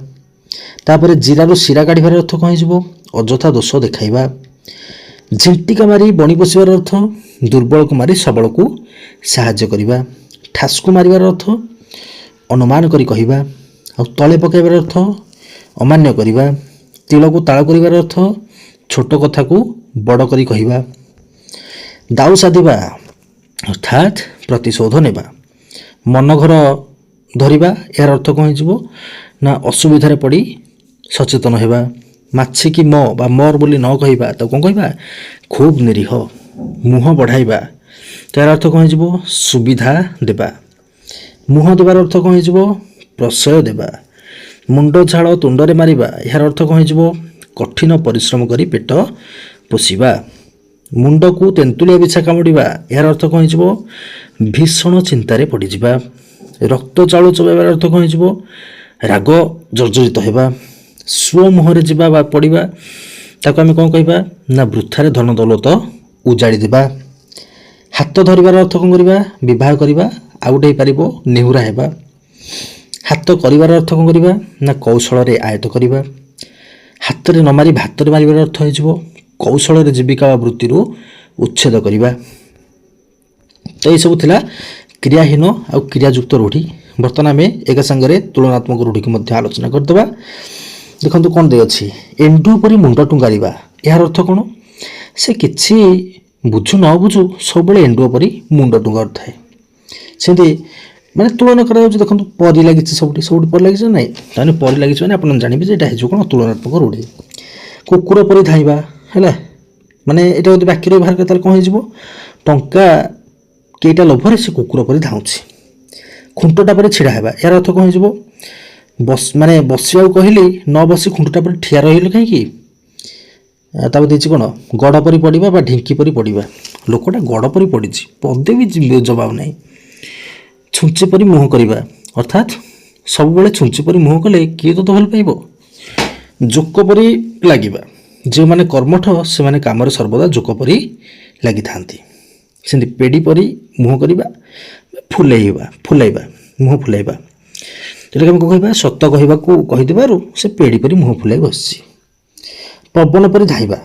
ତାପରେ ଜିରାରୁ ଶିରା କାଢ଼ିବାର ଅର୍ଥ କ'ଣ ହେଇଯିବ ଅଯଥା ଦୋଷ ଦେଖାଇବା। ଝିଣ୍ଟିକା ମାରି ବଣି ବସିବାର ଅର୍ଥ ଦୁର୍ବଳକୁ ମାରି ସବଳକୁ ସାହାଯ୍ୟ କରିବା। ଠାସକୁ ମାରିବାର ଅର୍ଥ ଅନୁମାନ କରି କହିବା। ଆଉ ତଳେ ପକାଇବାର ଅର୍ଥ ଅମାନ୍ୟ କରିବା। ତିଳକୁ ତାଳ କରିବାର ଅର୍ଥ ଛୋଟ କଥାକୁ ବଡ଼ କରି କହିବା। ଦାଉ ସାଧିବା ଅର୍ଥାତ୍ ପ୍ରତିଶୋଧ ନେବା। ମନଘର ଧରିବା ଏହାର ଅର୍ଥ କ'ଣ ହେଇଯିବ ନା ଅସୁବିଧାରେ ପଡ଼ି ସଚେତନ ହେବା। ମାଛିକି ମ ବା ମର ବୋଲି ନ କହିବା ତାକୁ କ'ଣ କହିବା ଖୁବ୍ ନିରୀହ। ମୁହଁ ବଢ଼ାଇବା ତ ଏହାର ଅର୍ଥ କ'ଣ ହେଇଯିବ ସୁବିଧା ଦେବା। ମୁହଁ ଦେବାର ଅର୍ଥ କ'ଣ ହେଇଯିବ ପ୍ରଶୟ ଦେବା। ମୁଣ୍ଡ ଝାଳ ତୁଣ୍ଡରେ ମାରିବା ଏହାର ଅର୍ଥ କ'ଣ ହେଇଯିବ କଠିନ ପରିଶ୍ରମ କରି ପେଟ ପୋଷିବା। ମୁଣ୍ଡକୁ ତେନ୍ତୁଳିଆ ବିଛା କାମୁଡ଼ିବା ଏହାର ଅର୍ଥ କ'ଣ ହେଇଯିବ ଭୀଷଣ ଚିନ୍ତାରେ ପଡ଼ିଯିବା। ରକ୍ତ ଚାଉଳ ଚୋବାଇବାର ଅର୍ଥ କ'ଣ ହେଇଯିବ ରାଗ ଜର୍ଜରିତ ହେବା। ସୁଅ ମୁହଁରେ ଯିବା ବା ପଡ଼ିବା ତାକୁ ଆମେ କ'ଣ କହିବା ନା ବୃଥାରେ ଧନ ଦୌଲତ ଉଜାଡ଼ି ଦେବା। ହାତ ଧରିବାର ଅର୍ଥ କ'ଣ କରିବା ବିବାହ କରିବା। ଆଉ ଗୋଟେ ହେଇପାରିବ ନେହୁରା ହେବା। ହାତ କରିବାର ଅର୍ଥ କ'ଣ କରିବା ନା କୌଶଳରେ ଆୟତ କରିବା। ହାତରେ ନ ମାରି ଭାତରେ ମାରିବାର ଅର୍ଥ ହେଇଯିବ କୌଶଳରେ ଜୀବିକା ବା ବୃତ୍ତିରୁ ଉଚ୍ଛେଦ କରିବା। ତ ଏଇସବୁ ଥିଲା କ୍ରିୟାହୀନ ଆଉ କ୍ରିୟାଯୁକ୍ତ ରୂଢ଼ି। ବର୍ତ୍ତମାନ ଆମେ ଏକ ସାଙ୍ଗରେ ତୁଳନାତ୍ମକ ରୂଢ଼ିକୁ ମଧ୍ୟ ଆଲୋଚନା କରିଦେବା। ଦେଖନ୍ତୁ କ'ଣ ଦେଇଅଛି ଏଣ୍ଡୁଅ ପରି ମୁଣ୍ଡ ଟୁଙ୍ଗାରିବା ଏହାର ଅର୍ଥ କ'ଣ ସେ କିଛି ବୁଝୁ ନ ବୁଝୁ ସବୁବେଳେ ଏଣ୍ଡୁଅ ପରି ମୁଣ୍ଡ ଟୁଙ୍ଗାରୁଥାଏ। ସେମିତି ମାନେ ତୁଳନା କରାଯାଉଛି। ଦେଖନ୍ତୁ ପରି ଲାଗିଛି ସବୁଠି ପରି ଲାଗିଛି ନା ନାହିଁ ତାହେଲେ ପରି ଲାଗିଛି ମାନେ ଆପଣ ଜାଣିବେ ଯେ ଏଇଟା ହେଇଯିବ କ'ଣ ତୁଳନାତ୍ମକ ରୂଢ଼ି। କୁକୁର ପରି ଧାଇଁବା ହେଲା ମାନେ ଏଇଟା ଯଦି ବାକ୍ୟରେ ବ୍ୟବହାର କରେ ତାହେଲେ କ'ଣ ହେଇଯିବ ଟଙ୍କା କେଇଟା ଲୋଭରେ ସେ କୁକୁର ପରି ଧାଉଁଛି। ଖୁଣ୍ଟଟା ପରେ ଛିଡ଼ା ହେବା ଏହାର ଅର୍ଥ କ'ଣ ହେଇଯିବ ମାନେ ବସିବାକୁ କହିଲି ନ ବସି ଖୁଣ୍ଟଟା ପରେ ଠିଆ ରହିଲେ କାହିଁକି। ତାପରେ ଦେଇଛି କ'ଣ ଗଡ଼ ପରି ପଡ଼ିବା ବା ଢିଙ୍କି ପରି ପଡ଼ିବା। ଲୋକଟା ଗଡ଼ ପରି ପଡ଼ିଛି ପଦେ ବି ଜବାବ ନାହିଁ। ଛୁଞ୍ଚି ପରି ମୁହଁ କରିବା ଅର୍ଥାତ୍ ସବୁବେଳେ ଛୁଞ୍ଚି ପରି ମୁହଁ କଲେ କିଏ ତ ଭଲ ପାଇବ। ଜୋକ ପରି ଲାଗିବା ଯେଉଁମାନେ କର୍ମଠ ସେମାନେ କାମରେ ସର୍ବଦା ଜୋକ ପରି ଲାଗିଥାନ୍ତି। ସେମିତି ପେଡ଼ି ପରି ମୁହଁ କରିବା ଫୁଲାଇବା ମୁହଁ ଫୁଲାଇବା ଯେଉଁଟାକି ଆମେ କହିବା ସତ କହିବାକୁ କହିଦେବାରୁ ସେ ପେଡ଼ି ପରି ମୁହଁ ଫୁଲାଇ ବସିଛି। ପବନ ପରି ଧାଇଁବା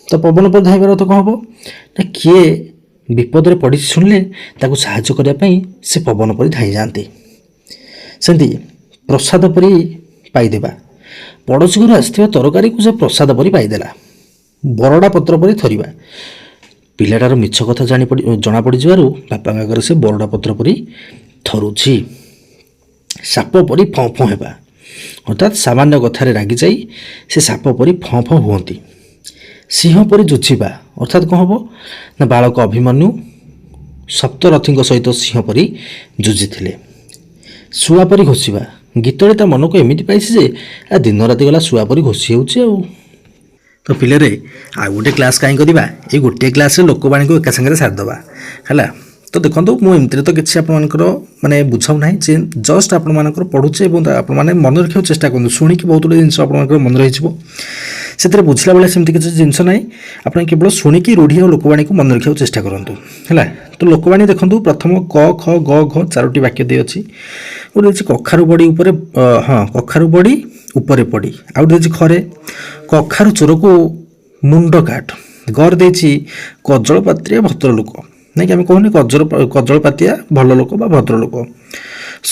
ତ ପବନ ପରି ଧାଇବାର ଅର୍ଥ କ'ଣ ହେବ ନା କିଏ ବିପଦରେ ପଡ଼ିଛି ଶୁଣିଲେ ତାକୁ ସାହାଯ୍ୟ କରିବା ପାଇଁ ସେ ପବନ ପରି ଧାଇଁ ଯାଆନ୍ତି। ସେମିତି ପ୍ରସାଦ ପରି ପାଇଦେବା, ପଡ଼ୋଶୀ ଘରୁ ଆସିଥିବା ତରକାରୀକୁ ସେ ପ୍ରସାଦ ପରି ପାଇଦେଲା। ବରଡ଼ା ପତ୍ର ପରି ଥରିବା, ପିଲାଟାର ମିଛ କଥା ଜଣାପଡ଼ିଯିବାରୁ ବାପାଙ୍କ ଆଗରେ ସେ ବରଡ଼ା ପତ୍ର ପରି ଥରୁଛି। ସାପ ପରି ଫଁ ଫଁ ହେବା, ଅର୍ଥାତ୍ ସାମାନ୍ୟ କଥାରେ ରାଗିଯାଇ ସେ ସାପ ପରି ଫଁ ଫଁ ହୁଅନ୍ତି। ସିଂହ ପରି ଯୁଝିବା, ଅର୍ଥାତ୍ କ'ଣ ହେବ ନା ବାଳକ ଅଭିମନ୍ୟୁ ସପ୍ତରଥୀଙ୍କ ସହିତ ସିଂହ ପରି ଯୁଝିଥିଲେ। ଶୁଆ ପରି ଘୋଷିବା, ଗୀତଟି ତା ମନକୁ ଏମିତି ପାଇଛି ଯେ ଦିନ ରାତି ଗଲା ଶୁଆ ପରି ଘୋଷି ହେଉଛି ଆଉ। ତ ପିଲାରେ ଆଉ ଗୋଟେ କ୍ଲାସ୍ କାହିଁ କରିବା, ଏଇ ଗୋଟିଏ କ୍ଲାସ୍ରେ ଲୋକବାଣୀକୁ ଏକା ସାଙ୍ଗରେ ସାରିଦେବା ହେଲା। ତ ଦେଖନ୍ତୁ ମୁଁ ଏମିତିରେ ତ କିଛି ଆପଣମାନଙ୍କର ମାନେ ବୁଝାଉ ନାହିଁ, ଯେ ଜଷ୍ଟ ଆପଣମାନଙ୍କର ପଢ଼ୁଛେ ଏବଂ ଆପଣମାନେ ମନେ ରଖିବାକୁ ଚେଷ୍ଟା କରନ୍ତୁ। ଶୁଣିକି ବହୁତ ଗୁଡ଼ିଏ ଜିନିଷ ଆପଣମାନଙ୍କର ମନେ ରହିଯିବ, ସେଥିରେ ବୁଝିଲା ବେଳେ ସେମିତି କିଛି ଜିନିଷ ନାହିଁ। ଆପଣ କେବଳ ଶୁଣିକି ରୂଢ଼ି ଆଉ ଲୋକବାଣୀକୁ ମନେ ରଖିବାକୁ ଚେଷ୍ଟା କରନ୍ତୁ ହେଲା। ତ ଲୋକବାଣୀ ଦେଖନ୍ତୁ, ପ୍ରଥମ କ ଖ ଗ ଘ 4ଟି ବାକ୍ୟ ଦେଇଅଛି। ଗୋଟେ ଅଛି କଖାରୁ ବଡ଼ି ଉପରେ, କଖାରୁ ବଡ଼ି ଉପରେ ପଡ଼ି। ଆଉ ଗୋଟେ ଅଛି ଖରେ କଖାରୁ ଚୋରକୁ ମୁଣ୍ଡ କାଟ। ଗରେ ଦେଇଛି କଜଳପାତିଆ ଭଦ୍ରଲୋକ, ନାଇଁ କି ଆମେ କହୁନି କଜଳପାତିଆ ଭଲ ଲୋକ ବା ଭଦ୍ରଲୋକ।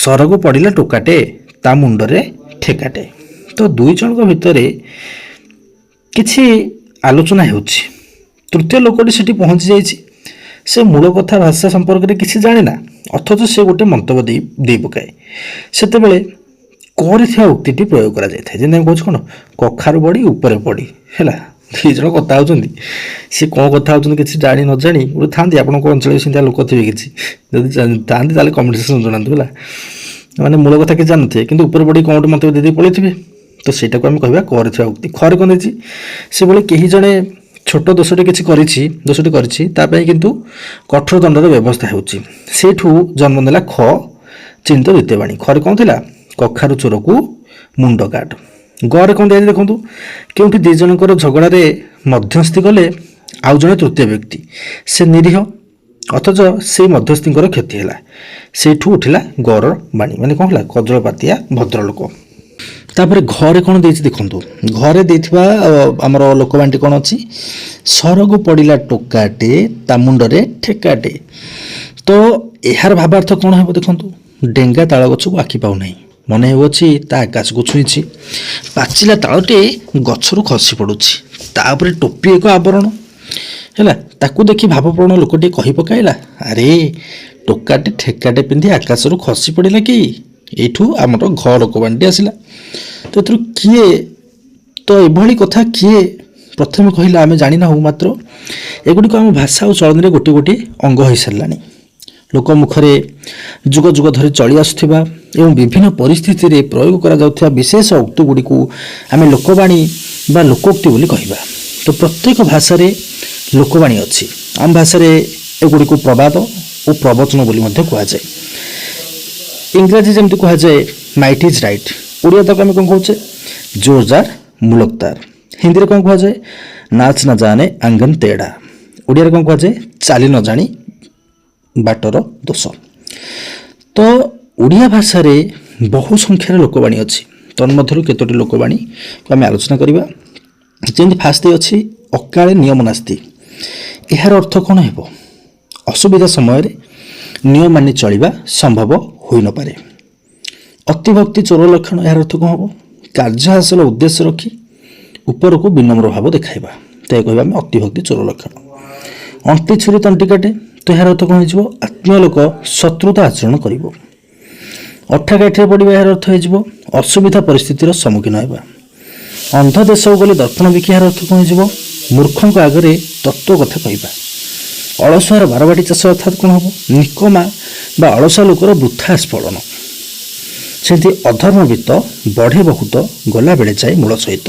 ସରକୁ ପଡ଼ିଲା ଟୋକାଟେ, ତା ମୁଣ୍ଡରେ ଠେକାଟେ। ତ ଦୁଇ ଜଣଙ୍କ ଭିତରେ କିଛି ଆଲୋଚନା ହେଉଛି। ତୃତୀୟ ଲୋକଟି ସେଠି ପହଞ୍ଚି ଯାଇଛି। ସେ ମୂଳ କଥା ଭାଷା ସମ୍ପର୍କରେ କିଛି ଜାଣେ ନା, ଅଥଚ ସେ ଗୋଟେ ମନ୍ତବ୍ୟ ଦେଇ ପକାଏ। ସେତେବେଳେ କରେ ଥିବା ଉକ୍ତିଟି ପ୍ରୟୋଗ କରାଯାଇଥାଏ। ଯେମିତି ଆମେ କହୁଛୁ କ'ଣ, କଖାରୁ ବଡ଼ି ଉପରେ ପଡ଼ି ହେଲା। ଦୁଇ ଜଣ କଥା ହେଉଛନ୍ତି, ସେ କ'ଣ କଥା ହେଉଛନ୍ତି କିଛି ଜାଣି ନ ଜାଣି ଗୋଟେ ଥାନ୍ତି, ଆପଣଙ୍କ ଅଞ୍ଚଳରେ ସେମିତିଆ ଲୋକ ଥିବେ କିଛି, ଯଦି ଥାନ୍ତି ତାହେଲେ କମେଣ୍ଟ ସେକ୍ସନ୍ ଜଣାନ୍ତୁ ହେଲା। ମାନେ ମୂଳ କଥା କିଛି ଜାଣୁଥିବେ କିନ୍ତୁ ଉପରେ ପଡ଼ି କ'ଣ ଗୋଟେ ମନ୍ତବ୍ୟ ଦେଇ ପଳେଇଥିବେ। ତ ସେଇଟାକୁ ଆମେ କହିବା କରେ ଥିବା ଉକ୍ତି। ଖରେ କ'ଣ ଦେଇଛି, ସେଭଳି କେହି ଜଣେ ଛୋଟ ଦୋଷଟି କରିଛି ତା ପାଇଁ କିନ୍ତୁ କଠୋର ଦଣ୍ଡର ବ୍ୟବସ୍ଥା ହେଉଛି। ସେଇଠୁ ଜନ୍ମ ନେଲା ଖ ଚିହ୍ନିତ ଦ୍ୱିତୀୟ ବାଣୀ। ଖରେ କ'ଣ ଥିଲା, କଖାରୁ ଚୋରକୁ ମୁଣ୍ଡ କାଟ। ଗରେ କ'ଣ ଦିଆଯାଇଛି ଦେଖନ୍ତୁ, କେଉଁଠି ଦୁଇ ଜଣଙ୍କର ଝଗଡ଼ାରେ ମଧ୍ୟସ୍ଥି କଲେ ଆଉ ଜଣେ ତୃତୀୟ ବ୍ୟକ୍ତି, ସେ ନିରୀହ ଅଥଚ ସେଇ ମଧ୍ୟସ୍ଥିଙ୍କର କ୍ଷତି ହେଲା। ସେଇଠୁ ଉଠିଲା ଗର ବାଣୀ, ମାନେ କ'ଣ ହେଲା, କଜଳପାତିଆ ଭଦ୍ରଲୋକ। ତାପରେ ଘରେ କ'ଣ ଦେଇଛି ଦେଖନ୍ତୁ, ଘରେ ଦେଇଥିବା ଆମର ଲୋକବାଣୀଟି କ'ଣ ଅଛି, ସରକୁ ପଡ଼ିଲା ଟୋକାଟେ ତା ମୁଣ୍ଡରେ ଠେକାଟେ। ତ ଏହାର ଭାବାର୍ଥ କ'ଣ ହେବ ଦେଖନ୍ତୁ, ଡେଙ୍ଗା ତାଳ ଗଛକୁ ଆଖି ପାଉନାହିଁ, ମନେ ହେଉଅଛି ତା ଆକାଶକୁ ଛୁଇଁଛି। ପାଚିଲା ତାଳଟେ ଗଛରୁ ଖସି ପଡ଼ୁଛି, ତା ଉପରେ ଟୋପି ଏକ ଆବରଣ ହେଲା। ତାକୁ ଦେଖି ଭାବପ୍ରବଣ ଲୋକଟିଏ କହି ପକାଇଲା, ଆରେ ଟୋକାଟେ ଠେକାଟେ ପିନ୍ଧି ଆକାଶରୁ ଖସି ପଡ଼ିଲା କି? ଏଇଠୁ ଆମର ଘ ଲୋକବାଣୀଟି ଆସିଲା। ତ ଏଥିରୁ କିଏ, ତ ଏଭଳି କଥା କିଏ ପ୍ରଥମେ କହିଲା ଆମେ ଜାଣିନାହୁଁ, ମାତ୍ର ଏଗୁଡ଼ିକ ଆମ ଭାଷା ଓ ଚଳନୀରେ ଗୋଟିଏ ଗୋଟିଏ ଅଙ୍ଗ ହୋଇସାରିଲାଣି। ଲୋକ ମୁଖରେ ଯୁଗ ଯୁଗ ଧରି ଚଳି ଆସୁଥିବା ଏବଂ ବିଭିନ୍ନ ପରିସ୍ଥିତିରେ ପ୍ରୟୋଗ କରାଯାଉଥିବା ବିଶେଷ ଉକ୍ତି ଗୁଡ଼ିକୁ ଆମେ ଲୋକବାଣୀ ବା ଲୋକୋକ୍ତି ବୋଲି କହିବା। ତ ପ୍ରତ୍ୟେକ ଭାଷାରେ ଲୋକବାଣୀ ଅଛି। ଆମ ଭାଷାରେ ଏଗୁଡ଼ିକୁ ପ୍ରବାଦ ଓ ପ୍ରବଚନ ବୋଲି ମଧ୍ୟ କୁହାଯାଏ। ଇଂରାଜୀ ଯେମିତି କୁହାଯାଏ ମାଇଟ୍ ଇଜ୍ ରାଇଟ୍, ଓଡ଼ିଆ ତାକୁ ଆମେ କ'ଣ କହୁଛେ, ଜୋରଜାର ମୁଲକତାର। ହିନ୍ଦୀରେ କ'ଣ କୁହାଯାଏ, ନାଚ ନ ଜାନେ ଆଙ୍ଗନ ତେଢ଼ା। ଓଡ଼ିଆରେ କ'ଣ କୁହାଯାଏ, ଚାଲି ନ ଜାଣି ବାଟର ଦୋଷ। ତ ଓଡ଼ିଆ ଭାଷାରେ ବହୁ ସଂଖ୍ୟାରେ ଲୋକବାଣୀ ଅଛି। ତନ୍ମଧ୍ୟରୁ କେତୋଟି ଲୋକବାଣୀକୁ ଆମେ ଆଲୋଚନା କରିବା। ଯେମିତି ଫାଷ୍ଟ ଅଛି ଅକାଳେ ନିୟମ ନାସ୍ତି। ଏହାର ଅର୍ଥ କ'ଣ ହେବ, ଅସୁବିଧା ସମୟରେ ନିୟମ ମାନି ଚଳିବା ସମ୍ଭବ ହୋଇନପାରେ। ଅତିଭକ୍ତି ଚୋର ଲକ୍ଷଣ, ଏହାର ଅର୍ଥ କ'ଣ ହେବ, କାର୍ଯ୍ୟ ହାସଲ ଉଦ୍ଦେଶ୍ୟ ରଖି ଉପରକୁ ବିନମ୍ର ଭାବ ଦେଖାଇବା, ତ କହିବା ଆମେ ଅତିଭକ୍ତି ଚୋର ଲକ୍ଷଣ। ଅଣ୍ଟି ଛୁରୀ ତଣ୍ଟି କାଟେ, ତ ଏହାର ଅର୍ଥ କ'ଣ ହେଇଯିବ, ଆତ୍ମୀୟ ଲୋକ ଶତ୍ରୁତା ଆଚରଣ କରିବ। ଅଠା କାଠିରେ ପଡ଼ିବା, ଏହାର ଅର୍ଥ ହେଇଯିବ ଅସୁବିଧା ପରିସ୍ଥିତିର ସମ୍ମୁଖୀନ ହେବା। ଅନ୍ଧ ଦେଶକୁ ଗଲେ ଦର୍ପଣ ବିକି, ଏହାର ଅର୍ଥ କ'ଣ ହେଇଯିବ, ମୂର୍ଖଙ୍କ ଆଗରେ ତତ୍ତ୍ୱ କଥା କହିବା। ଅଳସୁଆର ବାରବାଟୀ ଚାଷ, ଅର୍ଥାତ୍ କ'ଣ ହେବ, ନିକମା ବା ଅଳସୁଆ ଲୋକର ବୃଥା ସ୍ଫଳନ। ସେମିତି ଅଧର୍ମବିତ ବଢ଼େ ବହୁତ ଗଲାବେଳେ ଯାଏ ମୂଳ ସହିତ,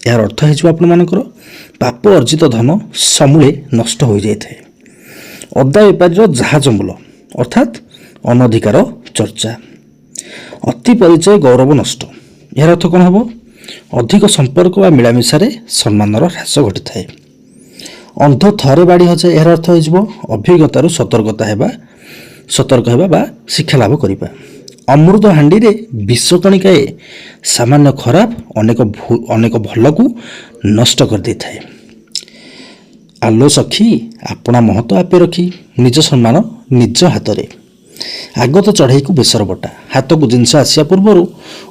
ଏହାର ଅର୍ଥ ହେଇଯିବ ଆପଣମାନଙ୍କର ପାପ ଅର୍ଜିତ ଧନ ସମୂଳେ ନଷ୍ଟ ହୋଇଯାଇଥାଏ। ଅଦା ବେପାରୀର ଜାହାଜ ମୂଲ, ଅର୍ଥାତ୍ ଅନଧିକାର ଚର୍ଚ୍ଚା। ଅତି ପରିଚୟ ଗୌରବ ନଷ୍ଟ, ଏହାର ଅର୍ଥ କ'ଣ ହେବ, ଅଧିକ ସମ୍ପର୍କ ବା ମିଳାମିଶାରେ ସମ୍ମାନର ହ୍ରାସ ଘଟିଥାଏ। ଅନ୍ଧ ଥରେ ବାଡ଼ି ହଜାଏ, ଏହାର ଅର୍ଥ ହୋଇଯିବ ଅଭିଜ୍ଞତାରୁ ସତର୍କ ହେବା ବା ଶିକ୍ଷା ଲାଭ କରିବା। ଅମୃତ ହାଣ୍ଡିରେ ବିଷ କଣିକାଏ, ସାମାନ୍ୟ ଖରାପ ଅନେକ ଭଲକୁ ନଷ୍ଟ କରିଦେଇଥାଏ। ଆଲୋ ସଖୀ ଆପଣା ମହତ ଆପେ ରଖି, ନିଜ ସମ୍ମାନ ନିଜ ହାତରେ। ଆଗତ ଚଢ଼େଇକୁ ବେସର ବଟା, ହାତକୁ ଜିନିଷ ଆସିବା ପୂର୍ବରୁ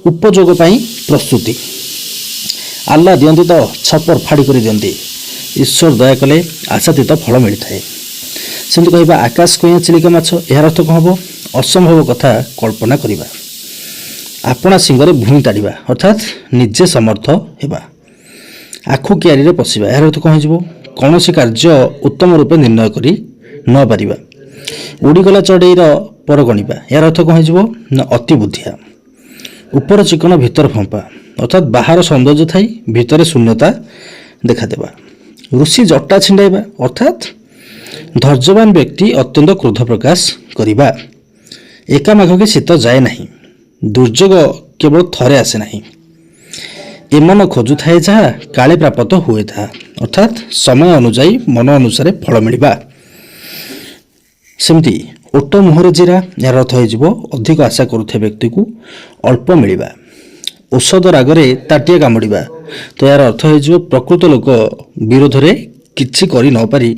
ଉପଯୋଗ ପାଇଁ ପ୍ରସ୍ତୁତି। ଆଲ୍ଲା ଦିଅନ୍ତି ତ ଛପର ଫାଡ଼ି କରି ଦିଅନ୍ତି, ଈଶ୍ୱର ଦୟା କଲେ ଆଶାତୀତ ଫଳ ମିଳିଥାଏ। ସେମିତି କହିବା ଆକାଶ କଇଁଆ ଚିଲିକା ମାଛ, ଏହାର ଅର୍ଥ କ'ଣ ହେବ? ଅସମ୍ଭବ କଥା କଳ୍ପନା କରିବା। ଆପଣା ଶିଙ୍ଗରେ ଭୂଇଁ ତାଡ଼ିବା ଅର୍ଥାତ୍ ନିଜେ ସମର୍ଥ ହେବା। ଆଖୁ କିଆରିରେ ପଶିବା, ଏହାର ଅର୍ଥ କ'ଣ ହେଇଯିବ? କୌଣସି କାର୍ଯ୍ୟ ଉତ୍ତମ ରୂପେ ନିର୍ଣ୍ଣୟ କରି ନ ପାରିବା। ଉଡ଼ିଗଲା ଚଢ଼େଇର ପର ଗଣିବା, ଏହାର ଅର୍ଥ କ'ଣ ହେଇଯିବ? ନା ଅତି ବୁଦ୍ଧିଆ। ଉପର ଚିକଣ ଭିତର ଫମ୍ପା ଅର୍ଥାତ୍ ବାହାର ସୌନ୍ଦର୍ଯ୍ୟ ଥାଇ ଭିତରେ ଶୂନ୍ୟତା ଦେଖାଦେବା। ଋଷି ଜଟା ଛିଣ୍ଡାଇବା ଅର୍ଥାତ୍ ଧୈର୍ଯ୍ୟବାନ ବ୍ୟକ୍ତି ଅତ୍ୟନ୍ତ କ୍ରୋଧ ପ୍ରକାଶ କରିବା। ଏକା ମାଘକେ ଶୀତ ଯାଏ ନାହିଁ, ଦୁର୍ଯୋଗ କେବଳ ଥରେ ଆସେ ନାହିଁ। ଏ ମନ ଖୋଜୁଥାଏ ଯାହା, କାଳେ ପ୍ରାପ୍ତ ହୁଏ ତାହା ଅର୍ଥାତ୍ ସମୟ ଅନୁଯାୟୀ ମନ ଅନୁସାରେ ଫଳ ମିଳିବା। ସେମିତି ଓଟ ମୁହଁରେ ଜିରା, ଏହାର ଅର୍ଥ ହେଇଯିବ ଅଧିକ ଆଶା କରୁଥିବା ବ୍ୟକ୍ତିକୁ ଅଳ୍ପ ମିଳିବା। ଔଷଧ ରାଗରେ ତାଟିଆ କାମୁଡ଼ିବା, ତ ଏହାର ଅର୍ଥ ହେଇଯିବ ପ୍ରକୃତ ଲୋକ ବିରୋଧରେ କିଛି କରି ନ ପାରି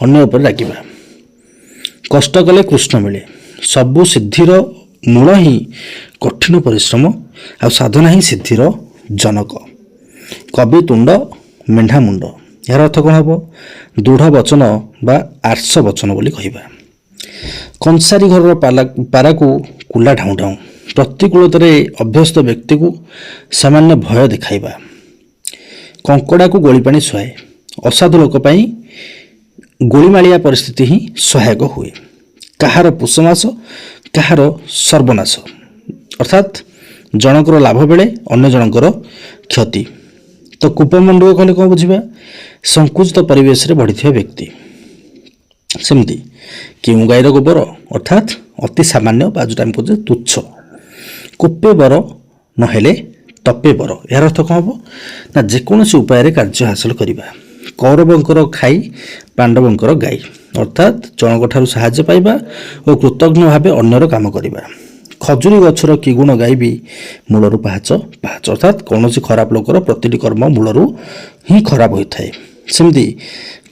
ଅନ୍ୟ ଉପରେ ରାଗିବା। କଷ୍ଟ କଲେ କୃଷ୍ଣ ମିଳେ, ସବୁ ସିଦ୍ଧିର ମୂଳ ହିଁ କଠିନ ପରିଶ୍ରମ, ଆଉ ସାଧନା ହିଁ ସିଦ୍ଧିର ଜନକ। କବି ତୁଣ୍ଡ ମେଣ୍ଢା ମୁଣ୍ଡ, ଏହାର ଅର୍ଥ କ'ଣ ହେବ? ଦୃଢ଼ ବଚନ ବା ଆର୍ଷ ବଚନ ବୋଲି କହିବା। କଂସାରୀ ଘରର ପାରାକୁ କୁଲା ଢାଉଁ ଢାଉଁ, ପ୍ରତିକୂଳତାରେ ଅଭ୍ୟସ୍ତ ବ୍ୟକ୍ତିକୁ ସାମାନ୍ୟ ଭୟ ଦେଖାଇବା। କଙ୍କଡ଼ାକୁ ଗୋଳି ପାଣି ସୁହାଏ, ଅସାଧୁ ଲୋକ ପାଇଁ ଗୋଳିମାଳିଆ ପରିସ୍ଥିତି ହିଁ ସହାୟକ ହୁଏ। କାହାର ପୁଷ ମାସ କାହାର ସର୍ବନାଶ ଅର୍ଥାତ୍ ଜଣଙ୍କର ଲାଭ ବେଳେ ଅନ୍ୟ ଜଣଙ୍କର କ୍ଷତି। ତ କୂପମଣ୍ଡୁକ କହିଲେ କ'ଣ ବୁଝିବା? ସଙ୍କୁଚିତ ପରିବେଶରେ ବଢ଼ିଥିବା ବ୍ୟକ୍ତି। ସେମିତି କେଉଁ ଗାଈର ଗୋବର ଅର୍ଥାତ୍ ଅତି ସାମାନ୍ୟ ବା ଯେଉଁଟା ଆମେ କହୁଛେ ତୁଚ୍ଛ। କୋପେ ବର ନହେଲେ ତପେ ବର, ଏହାର ଅର୍ଥ କ'ଣ ହେବ? ନା ଯେକୌଣସି ଉପାୟରେ କାର୍ଯ୍ୟ ହାସଲ କରିବା। କୌରବଙ୍କର ଖାଇ ପାଣ୍ଡବଙ୍କର ଗାଈ ଅର୍ଥାତ୍ ଜଣଙ୍କ ଠାରୁ ସାହାଯ୍ୟ ପାଇବା ଓ କୃତଜ୍ଞ ଭାବେ ଅନ୍ୟର କାମ କରିବା। ଖଜୁରୀ ଗଛର କି ଗୁଣ ଗାଇବି, ମୂଳରୁ ପାହାଚ ପାହାଚ ଅର୍ଥାତ୍ କୌଣସି ଖରାପ ଲୋକର ପ୍ରତିଟି କର୍ମ ମୂଳରୁ ହିଁ ଖରାପ ହୋଇଥାଏ। ସେମିତି